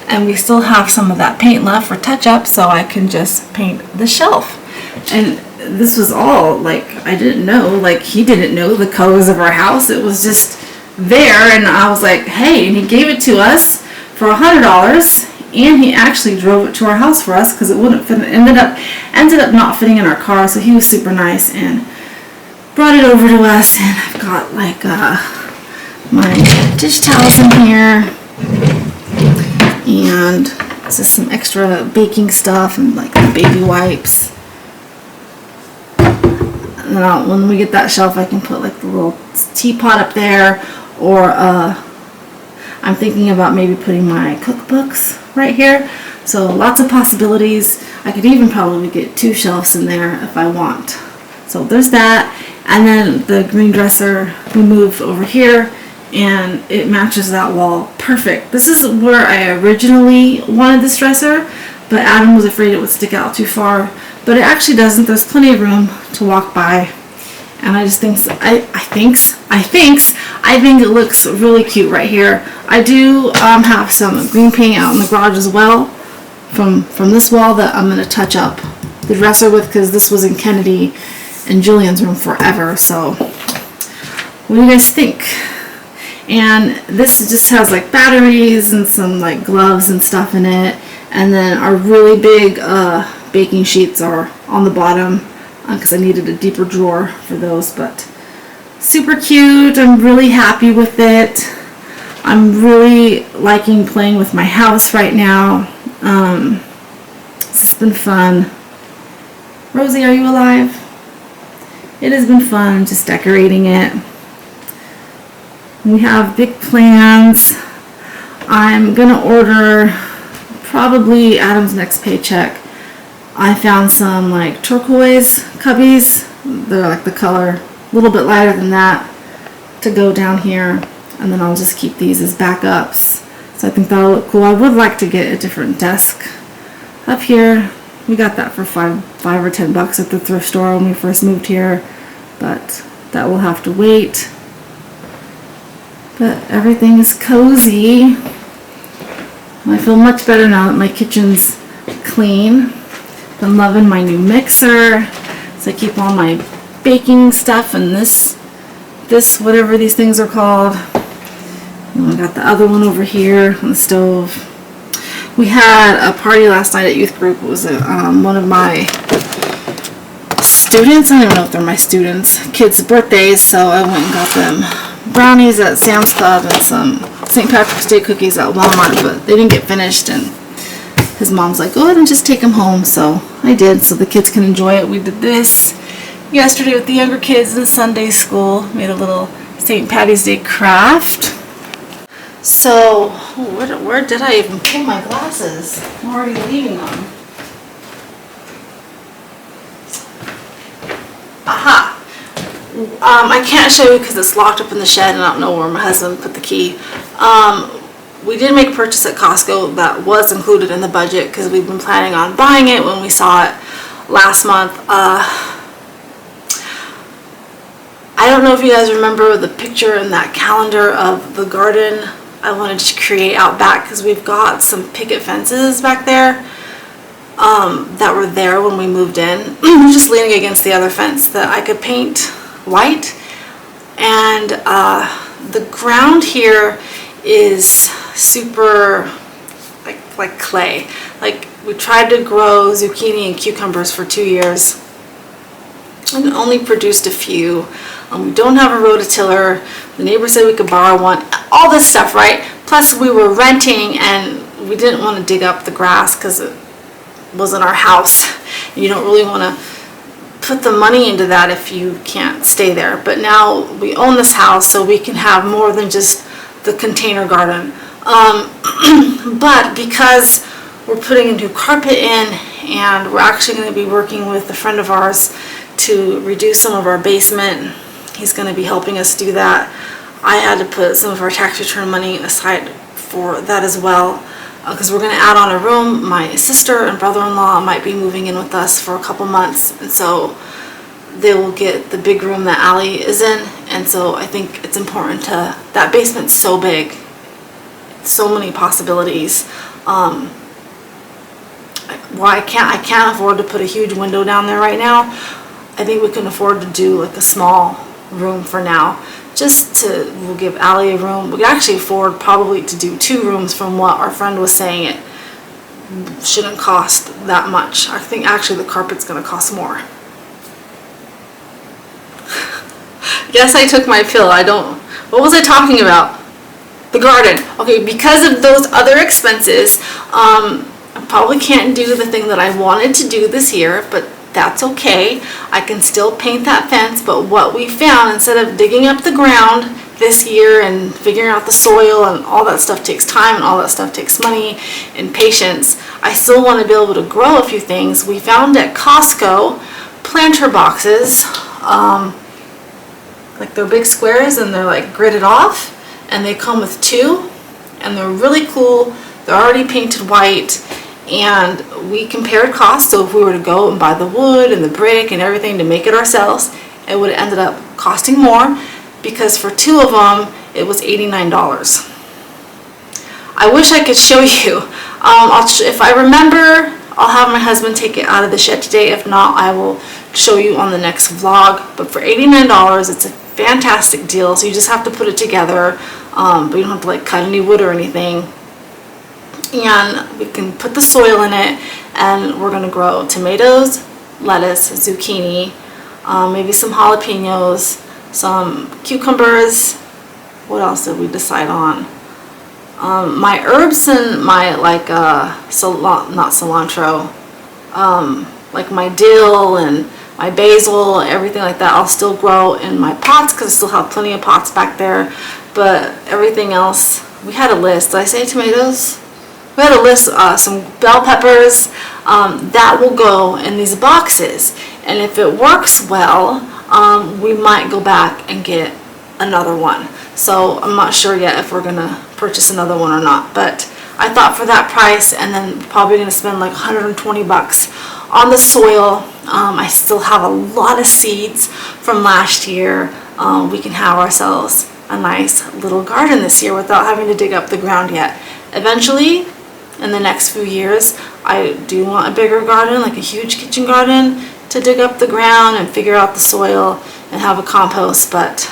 And we still have some of that paint left for touch-up, so I can just paint the shelf. And this was all, like, I didn't know, like, he didn't know the colors of our house. It was just there, and I was like, hey, and he gave it to us for $100. And he actually drove it to our house for us because it wouldn't fit. Ended up not fitting in our car, so he was super nice. And brought it over to us, and I've got like my dish towels in here, and just some extra baking stuff and like the baby wipes. And then when we get that shelf, I can put like the little teapot up there, or I'm thinking about maybe putting my cookbooks right here. So lots of possibilities. I could even probably get 2 shelves in there if I want. So there's that. And then the green dresser we moved over here, and it matches that wall perfect. This is where I originally wanted this dresser, but Adam was afraid it would stick out too far. But it actually doesn't. There's plenty of room to walk by, and I just think I think it looks really cute right here. I do have some green paint out in the garage as well from this wall that I'm going to touch up the dresser with, because this was in Kennedy and Julian's room forever. So what do you guys think? And this just has like batteries and some like gloves and stuff in it, and then our really big baking sheets are on the bottom because I needed a deeper drawer for those. But super cute. I'm really happy with it. I'm really liking playing with my house right now. It's been fun. Rosie, are you alive? It has been fun just decorating it. We have big plans. I'm gonna order probably Adam's next paycheck. I found some like turquoise cubbies. They're like the color a little bit lighter than that to go down here, and then I'll just keep these as backups. So I think that'll look cool. I would like to get a different desk up here. We got that for $5 or $10 at the thrift store when we first moved here, but that will have to wait. But everything is cozy. I feel much better now that my kitchen's clean. Been loving my new mixer. So I keep all my baking stuff and this whatever these things are called. And I got the other one over here on the stove. We had a party last night at youth group. It was one of my students. I don't even know if they're my students. Kids' birthdays, so I went and got them brownies at Sam's Club and some St. Patrick's Day cookies at Walmart, but they didn't get finished, and his mom's like, go ahead and just take them home. So I did, so the kids can enjoy it. We did this yesterday with the younger kids in Sunday school. Made a little St. Patty's Day craft. So, where did I even pull my glasses? I'm already leaving them. Aha! I can't show you because it's locked up in the shed and I don't know where my husband put the key. We did make a purchase at Costco that was included in the budget because we've been planning on buying it when we saw it last month. I don't know if you guys remember the picture in that calendar of the garden I wanted to create out back, because we've got some picket fences back there that were there when we moved in, just leaning against the other fence that I could paint white. And the ground here is super like clay. Like, we tried to grow zucchini and cucumbers for 2 years and only produced a few. We don't have a rototiller. The neighbor said we could borrow one. All this stuff, right? Plus we were renting and we didn't want to dig up the grass because it wasn't our house. You don't really want to put the money into that if you can't stay there. But now we own this house, so we can have more than just the container garden. But because we're putting a new carpet in, and we're actually going to be working with a friend of ours to reduce some of our basement. He's going to be helping us do that. I had to put some of our tax return money aside for that as well, because we're going to add on a room. My sister and brother-in-law might be moving in with us for a couple months, and so they will get the big room that Allie is in. And so I think it's important to, that basement's so big, so many possibilities. Well, I can't afford to put a huge window down there right now. I think we can afford to do like a small room for now, just to, we'll give Allie a room. We can actually afford probably to do 2 rooms from what our friend was saying. It shouldn't cost that much. I think actually the carpet's going to cost more. Guess I took my pill. What was I talking about? The garden. Okay, because of those other expenses, I probably can't do the thing that I wanted to do this year, but that's okay. I can still paint that fence, but what we found, instead of digging up the ground this year and figuring out the soil and all that stuff takes time and all that stuff takes money and patience, I still want to be able to grow a few things. We found at Costco planter boxes, like they're big squares and they're like gridded off, and they come with 2, and they're really cool. They're already painted white, and we compared costs. So if we were to go and buy the wood and the brick and everything to make it ourselves, it would have ended up costing more, because for 2 of them it was $89. I wish I could show you. If I remember, I'll have my husband take it out of the shed today. If not, I will show you on the next vlog. But for $89, it's a fantastic deal. So you just have to put it together, but you don't have to like cut any wood or anything. And we can put the soil in it, and we're gonna grow tomatoes, lettuce, zucchini, maybe some jalapenos, some cucumbers. What else did we decide on? My herbs and my like not cilantro, like my dill and my basil, everything like that, I'll still grow in my pots because I still have plenty of pots back there. But everything else, we had a list. Did I say tomatoes? We had a list, some bell peppers, that will go in these boxes. And if it works well, we might go back and get another one. So I'm not sure yet if we're gonna purchase another one or not. But I thought for that price, and then probably gonna spend like 120 bucks on the soil. I still have a lot of seeds from last year. We can have ourselves a nice little garden this year without having to dig up the ground yet. Eventually, in the next few years, I do want a bigger garden, like a huge kitchen garden, to dig up the ground and figure out the soil and have a compost. But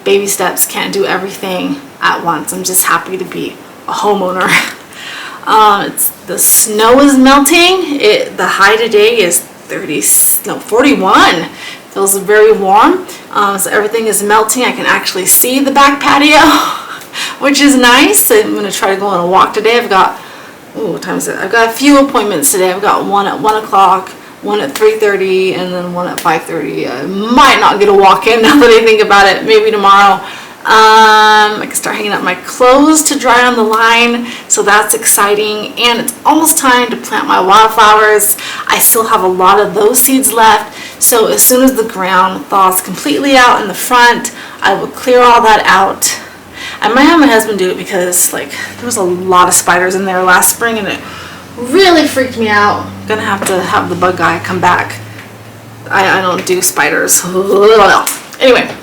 baby steps, can't do everything at once. I'm just happy to be a homeowner. The snow is melting. The high today is 41. Feels very warm. So everything is melting. I can actually see the back patio, which is nice. I'm going to try to go on a walk today. I've got, what time is it? I've got a few appointments today. I've got one at 1 o'clock, one at 3:30, and then one at 5:30. I might not get a walk in now that I think about it. Maybe tomorrow. I can start hanging up my clothes to dry on the line, so that's exciting. And it's almost time to plant my wildflowers. I still have a lot of those seeds left, so as soon as the ground thaws completely out in the front, I will clear all that out. I might have my husband do it because like there was a lot of spiders in there last spring and it really freaked me out. I'm gonna have to have the bug guy come back. I don't do spiders. Anyway,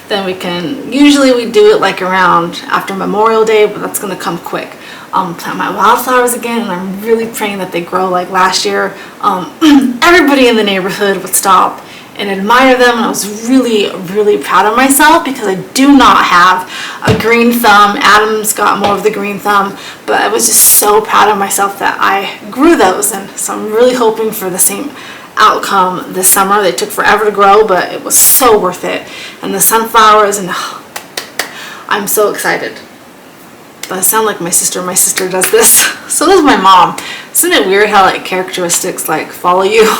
then usually we do it like around after Memorial Day, but that's gonna come quick. Plant my wildflowers again, and I'm really praying that they grow like last year. Everybody in the neighborhood would stop and admire them, and I was really, really proud of myself because I do not have a green thumb. Adam's got more of the green thumb, but I was just so proud of myself that I grew those, and so I'm really hoping for the same outcome this summer. They took forever to grow, but it was so worth it. And the sunflowers, and I'm so excited. I sound like my sister. My sister does this. So does my mom. Isn't it weird how like characteristics like follow you?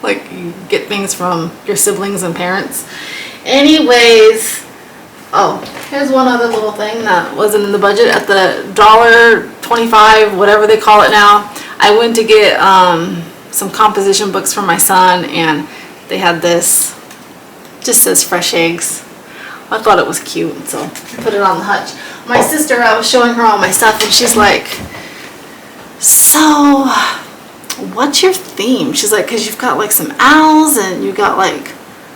Like you get things from your siblings and parents. Anyways, here's one other little thing that wasn't in the budget. At the $1.25, whatever they call it now, I went to get some composition books for my son, and they had this, just says fresh eggs. I thought it was cute, so I put it on the hutch. My sister, I was showing her all my stuff, and she's like, so what's your theme? She's like, because you've got like some owls, and you've got like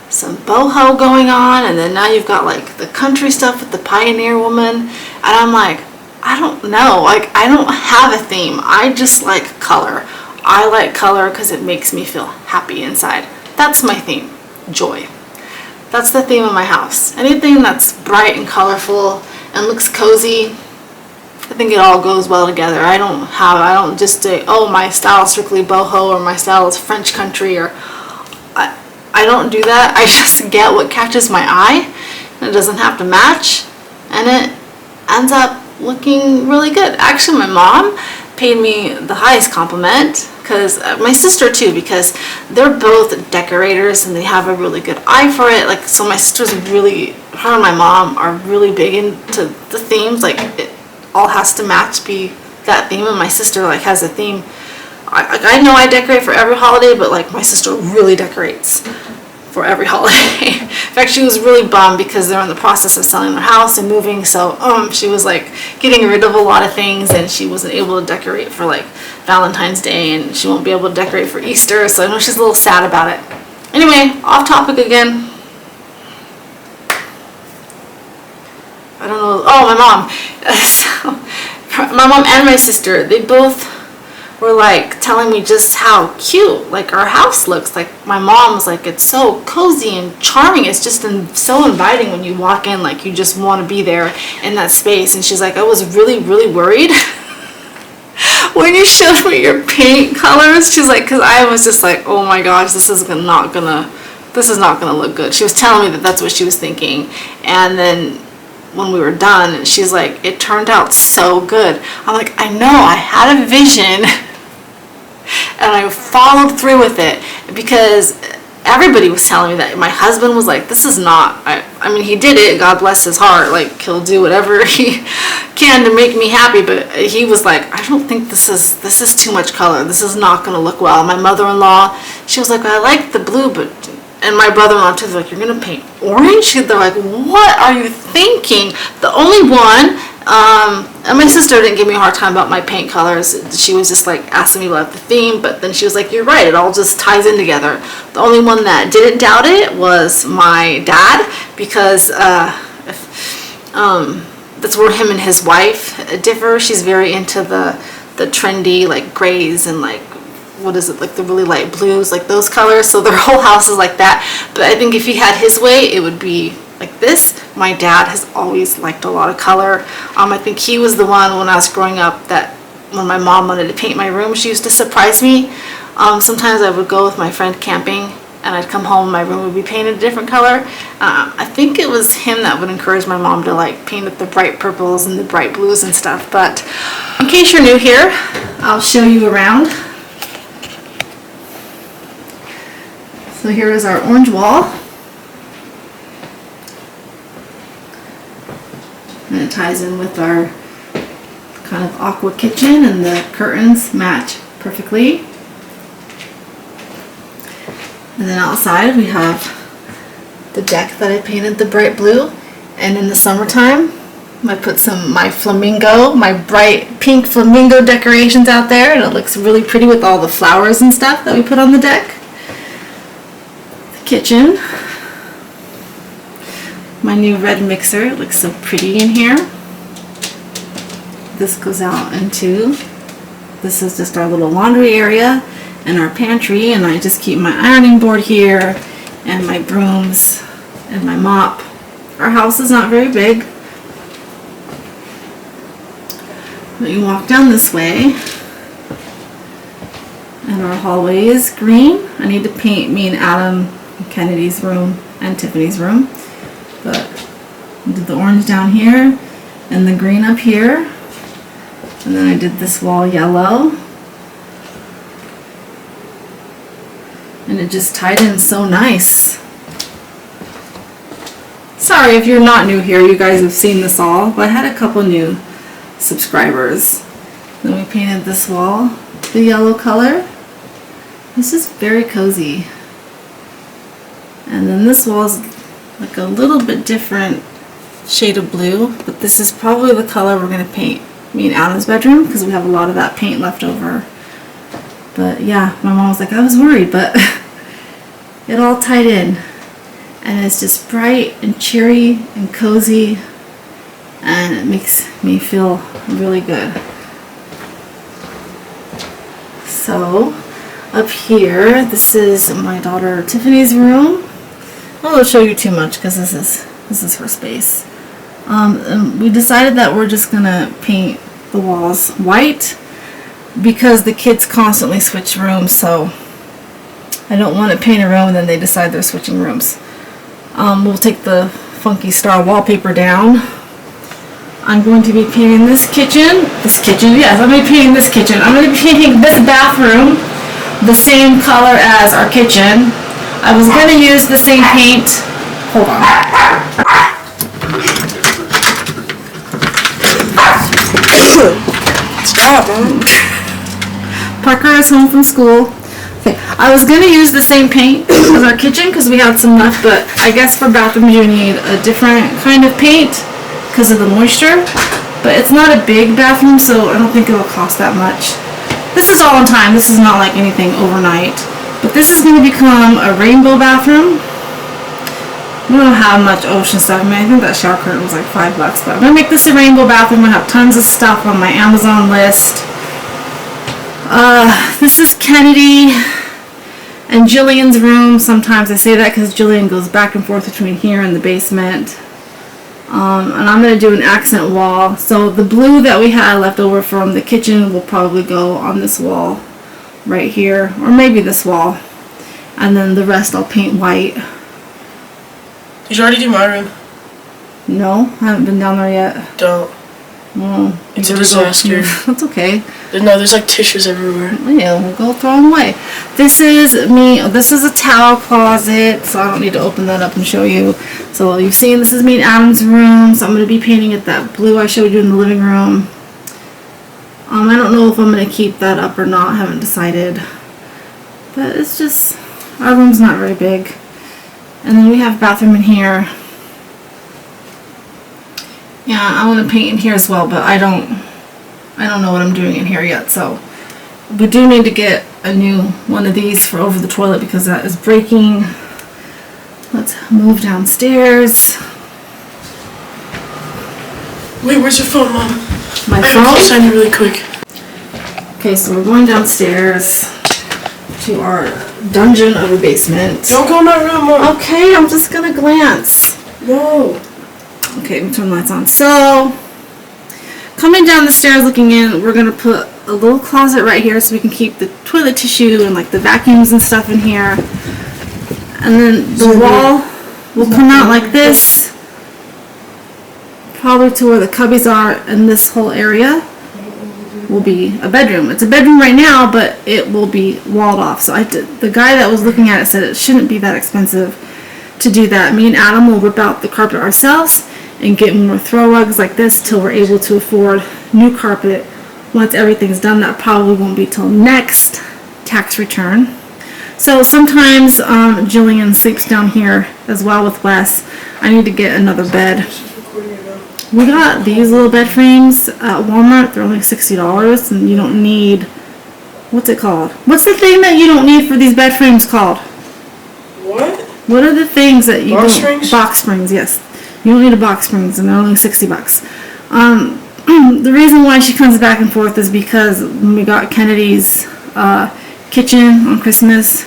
some boho going on, and then now you've got like the country stuff with the pioneer woman. And I'm like, I don't know, like I don't have a theme. I just like color. I like color because it makes me feel happy inside. That's my theme, joy. That's the theme of my house. Anything that's bright and colorful and looks cozy, I think it all goes well together. I don't just say, oh, my style is strictly boho, or my style is French country, or I don't do that. I just get what catches my eye. It doesn't have to match, and it ends up looking really good. Actually, my mom paid me the highest compliment, because my sister too, because they're both decorators and they have a really good eye for it. Like, so my sister's really, her and my mom are really big into the themes. Like, it all has to match, be that theme, and my sister like has a theme. I know I decorate for every holiday, but like my sister really decorates for every holiday. In fact, she was really bummed because they're in the process of selling their house and moving, so she was like getting rid of a lot of things, and she wasn't able to decorate for like Valentine's Day, and she won't be able to decorate for Easter, so I know she's a little sad about it. Anyway, off topic again. I don't know. Oh, my mom. So, my mom and my sister, they both were like telling me just how cute like our house looks. Like, my mom was like, it's so cozy and charming. It's just so inviting when you walk in. Like, you just want to be there in that space. And she's like, I was really, really worried when you showed me your paint colors. She's like, because I was just like, oh my gosh, this is not gonna look good. She was telling me that that's what she was thinking. And then when we were done, she's like, it turned out so good. I'm like, I know, I had a vision and I followed through with it, because everybody was telling me that. My husband was like, this is not, I mean, he did it, God bless his heart, like, he'll do whatever he can to make me happy, but he was like, I don't think this is too much color. This is not going to look well. My mother-in-law, she was like, I like the blue, but, and my brother-in-law too, they're like, you're going to paint orange? They're like, what are you thinking? The only one, and my sister didn't give me a hard time about my paint colors. She was just like asking me about the theme, but then she was like, you're right, it all just ties in together. The only one that didn't doubt it was my dad, because that's where him and his wife differ. She's very into the trendy like grays and like, what is it, like the really light blues, like those colors. So their whole house is like that. But I think if he had his way, it would be like this. My dad has always liked a lot of color. I think he was the one when I was growing up that when my mom wanted to paint my room, she used to surprise me. Sometimes I would go with my friend camping, and I'd come home and my room would be painted a different color. I think it was him that would encourage my mom to like paint it the bright purples and the bright blues and stuff. But in case you're new here, I'll show you around. So here is our orange wall. And it ties in with our kind of aqua kitchen, and the curtains match perfectly. And then outside we have the deck that I painted the bright blue. And in the summertime, I put my bright pink flamingo decorations out there, and it looks really pretty with all the flowers and stuff that we put on the deck. The kitchen. My new red mixer, it looks so pretty in here. This goes out into, this is just our little laundry area and our pantry, and I just keep my ironing board here and my brooms and my mop. Our house is not very big. But you walk down this way and our hallway is green. I need to paint me and Adam Kennedy's room and Tiffany's room. But I did the orange down here and the green up here, and then I did this wall yellow, and it just tied in so nice. Sorry if you're not new here, you guys have seen this all, but I had a couple new subscribers. Then we painted this wall the yellow color. This is very cozy. And then this wall's like a little bit different shade of blue, but this is probably the color we're going to paint me and Adam's bedroom, because we have a lot of that paint left over. But yeah, my mom was like, I was worried, but it all tied in, and it's just bright and cheery and cozy, and it makes me feel really good. So up here, this is my daughter Tiffany's room. I won't show you too much because this is her space. And we decided that we're just gonna paint the walls white because the kids constantly switch rooms, so I don't want to paint a room and then they decide they're switching rooms. We'll take the Funky Star wallpaper down. I'm going to be painting this kitchen. Yes, I'm going to be painting this kitchen. I'm going to be painting this bathroom the same color as our kitchen. I was going to use the same paint. Hold on. Stop, Mom. Parker is home from school. Okay, I was going to use the same paint as our kitchen because we had some left, but I guess for bathrooms you need a different kind of paint because of the moisture. But it's not a big bathroom, so I don't think it'll cost that much. This is all in time. This is not like anything overnight. But this is going to become a rainbow bathroom. I don't know how much ocean stuff. I mean, I think that shower curtain was like $5, but I'm going to make this a rainbow bathroom. I have tons of stuff on my Amazon list. This is Kennedy and Jillian's room. Sometimes I say that because Jillian goes back and forth between here and the basement. And I'm going to do an accent wall. So the blue that we had left over from the kitchen will probably go on this wall right here, or maybe this wall. And then the rest I'll paint white. Did you already do my room? No, I haven't been down there yet. Don't. Oh, it's a disaster. That's okay. No, there's like tissues everywhere. Yeah, we'll go throw them away. This is me. This is a towel closet, so I don't need to open that up and show you. So you've seen this is me and Adam's room. So I'm going to be painting it that blue I showed you in the living room. I don't know if I'm going to keep that up or not. I haven't decided. But it's just, our room's not very big. And then we have bathroom in here. Yeah, I want to paint in here as well, but I don't know what I'm doing in here yet. So we do need to get a new one of these for over the toilet because that is breaking. Let's move downstairs. Wait, where's your phone, Mom? My phone? I gotta sign you really quick. Okay, so we're going downstairs to our dungeon of a basement. Don't go in my room, Mom. Okay, I'm just gonna glance. No. Okay, let me turn the lights on. So, coming down the stairs looking in, we're going to put a little closet right here so we can keep the toilet tissue and like the vacuums and stuff in here. And then the wall will come out like this, probably to where the cubbies are, and this whole area will be a bedroom. It's a bedroom right now, but it will be walled off. So the guy that was looking at it said it shouldn't be that expensive to do that. Me and Adam will rip out the carpet ourselves and get more throw rugs like this till we're able to afford new carpet. Once everything's done, that probably won't be till next tax return. So sometimes Jillian sleeps down here as well with Wes. I need to get another bed. We got these little bed frames at Walmart. They're only $60 and you don't need, what's it called? What's the thing that you don't need for these bed frames called? What? What are the things that you Box don't? springs? Box springs, yes. You don't need a box springs, and they're only $60. The reason why she comes back and forth is because when we got Kennedy's kitchen on Christmas,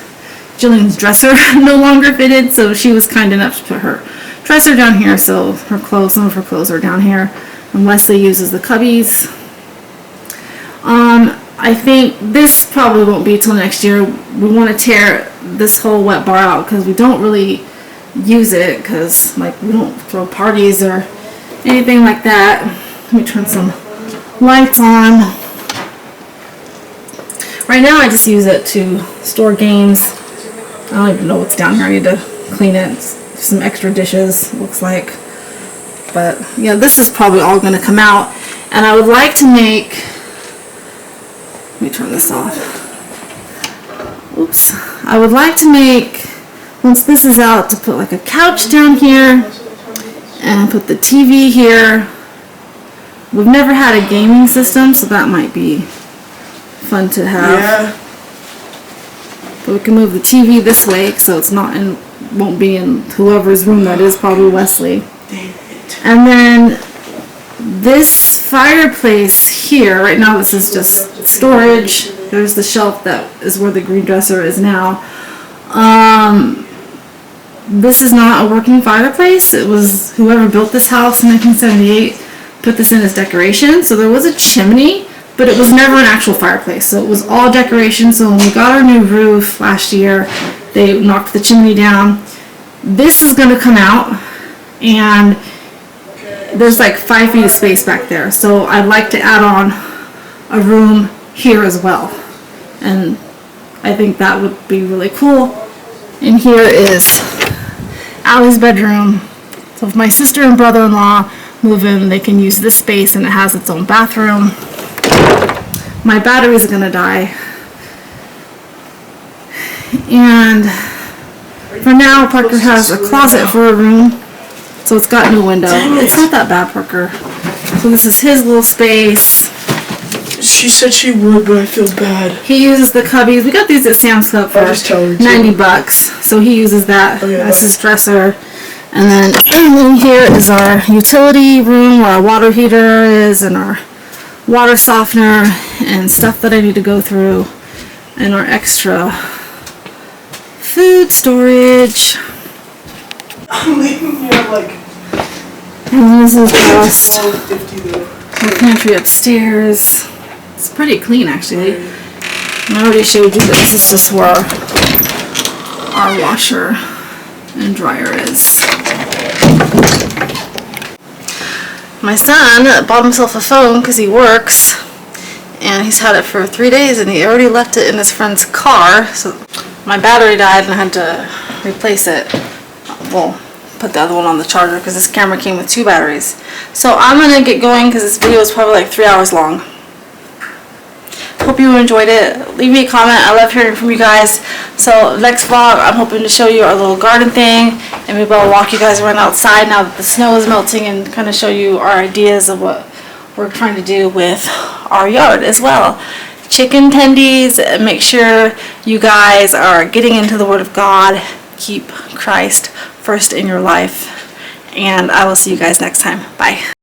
Jillian's dresser no longer fitted, so she was kind enough to put her dresser down here, so her clothes, some of her clothes are down here, and Wesley uses the cubbies. I think this probably won't be till next year. We want to tear this whole wet bar out because we don't really use it because like we don't throw parties or anything like that. Let me turn some lights on. Right now I just use it to store games. I don't even know what's down here. I need to clean it. Some extra dishes, looks like. But yeah, this is probably all going to come out. And I would like to make, let me turn this off. Oops. I would like to make, once this is out, to put like a couch down here and put the TV here. We've never had a gaming system, so that might be fun to have. Yeah. But we can move the TV this way so it's not in, won't be in whoever's room that is, probably Wesley. And then this fireplace here, right now this is just storage. There's the shelf that is where the green dresser is now. This is not a working fireplace. It was whoever built this house in 1978 put this in as decoration. So there was a chimney but it was never an actual fireplace. So it was all decoration. So when we got our new roof last year, they knocked the chimney down. This is going to come out, and there's like 5 feet of space back there. So I'd like to add on a room here as well. And I think that would be really cool. And here is Allie's bedroom. So if my sister and brother-in-law move in, they can use this space, and it has its own bathroom. My batteries are gonna die. And for now, Parker has a closet for a room, so it's got no window. It's not that bad, Parker. So this is his little space. She said she would, but I feel bad. He uses the cubbies. We got these at Sam's Club for $90, so he uses that as his dresser. And then in here is our utility room where our water heater is, and our water softener and stuff that I need to go through, and our extra food storage. I'm leaving here like And this is just 12:50 though. the pantry upstairs. It's pretty clean, actually. I already showed you that this is just where our washer and dryer is. My son bought himself a phone because he works, and he's had it for 3 days, and he already left it in his friend's car. So my battery died and I had to replace it. Well, put the other one on the charger because this camera came with 2 batteries. So I'm gonna get going because this video is probably like 3 hours long. Hope you enjoyed it. Leave me a comment. I love hearing from you guys. So next vlog, I'm hoping to show you our little garden thing, and maybe I'll walk you guys around outside now that the snow is melting, and kind of show you our ideas of what we're trying to do with our yard as well. Chicken tendies. Make sure you guys are getting into the Word of God. Keep Christ first in your life, and I will see you guys next time. Bye.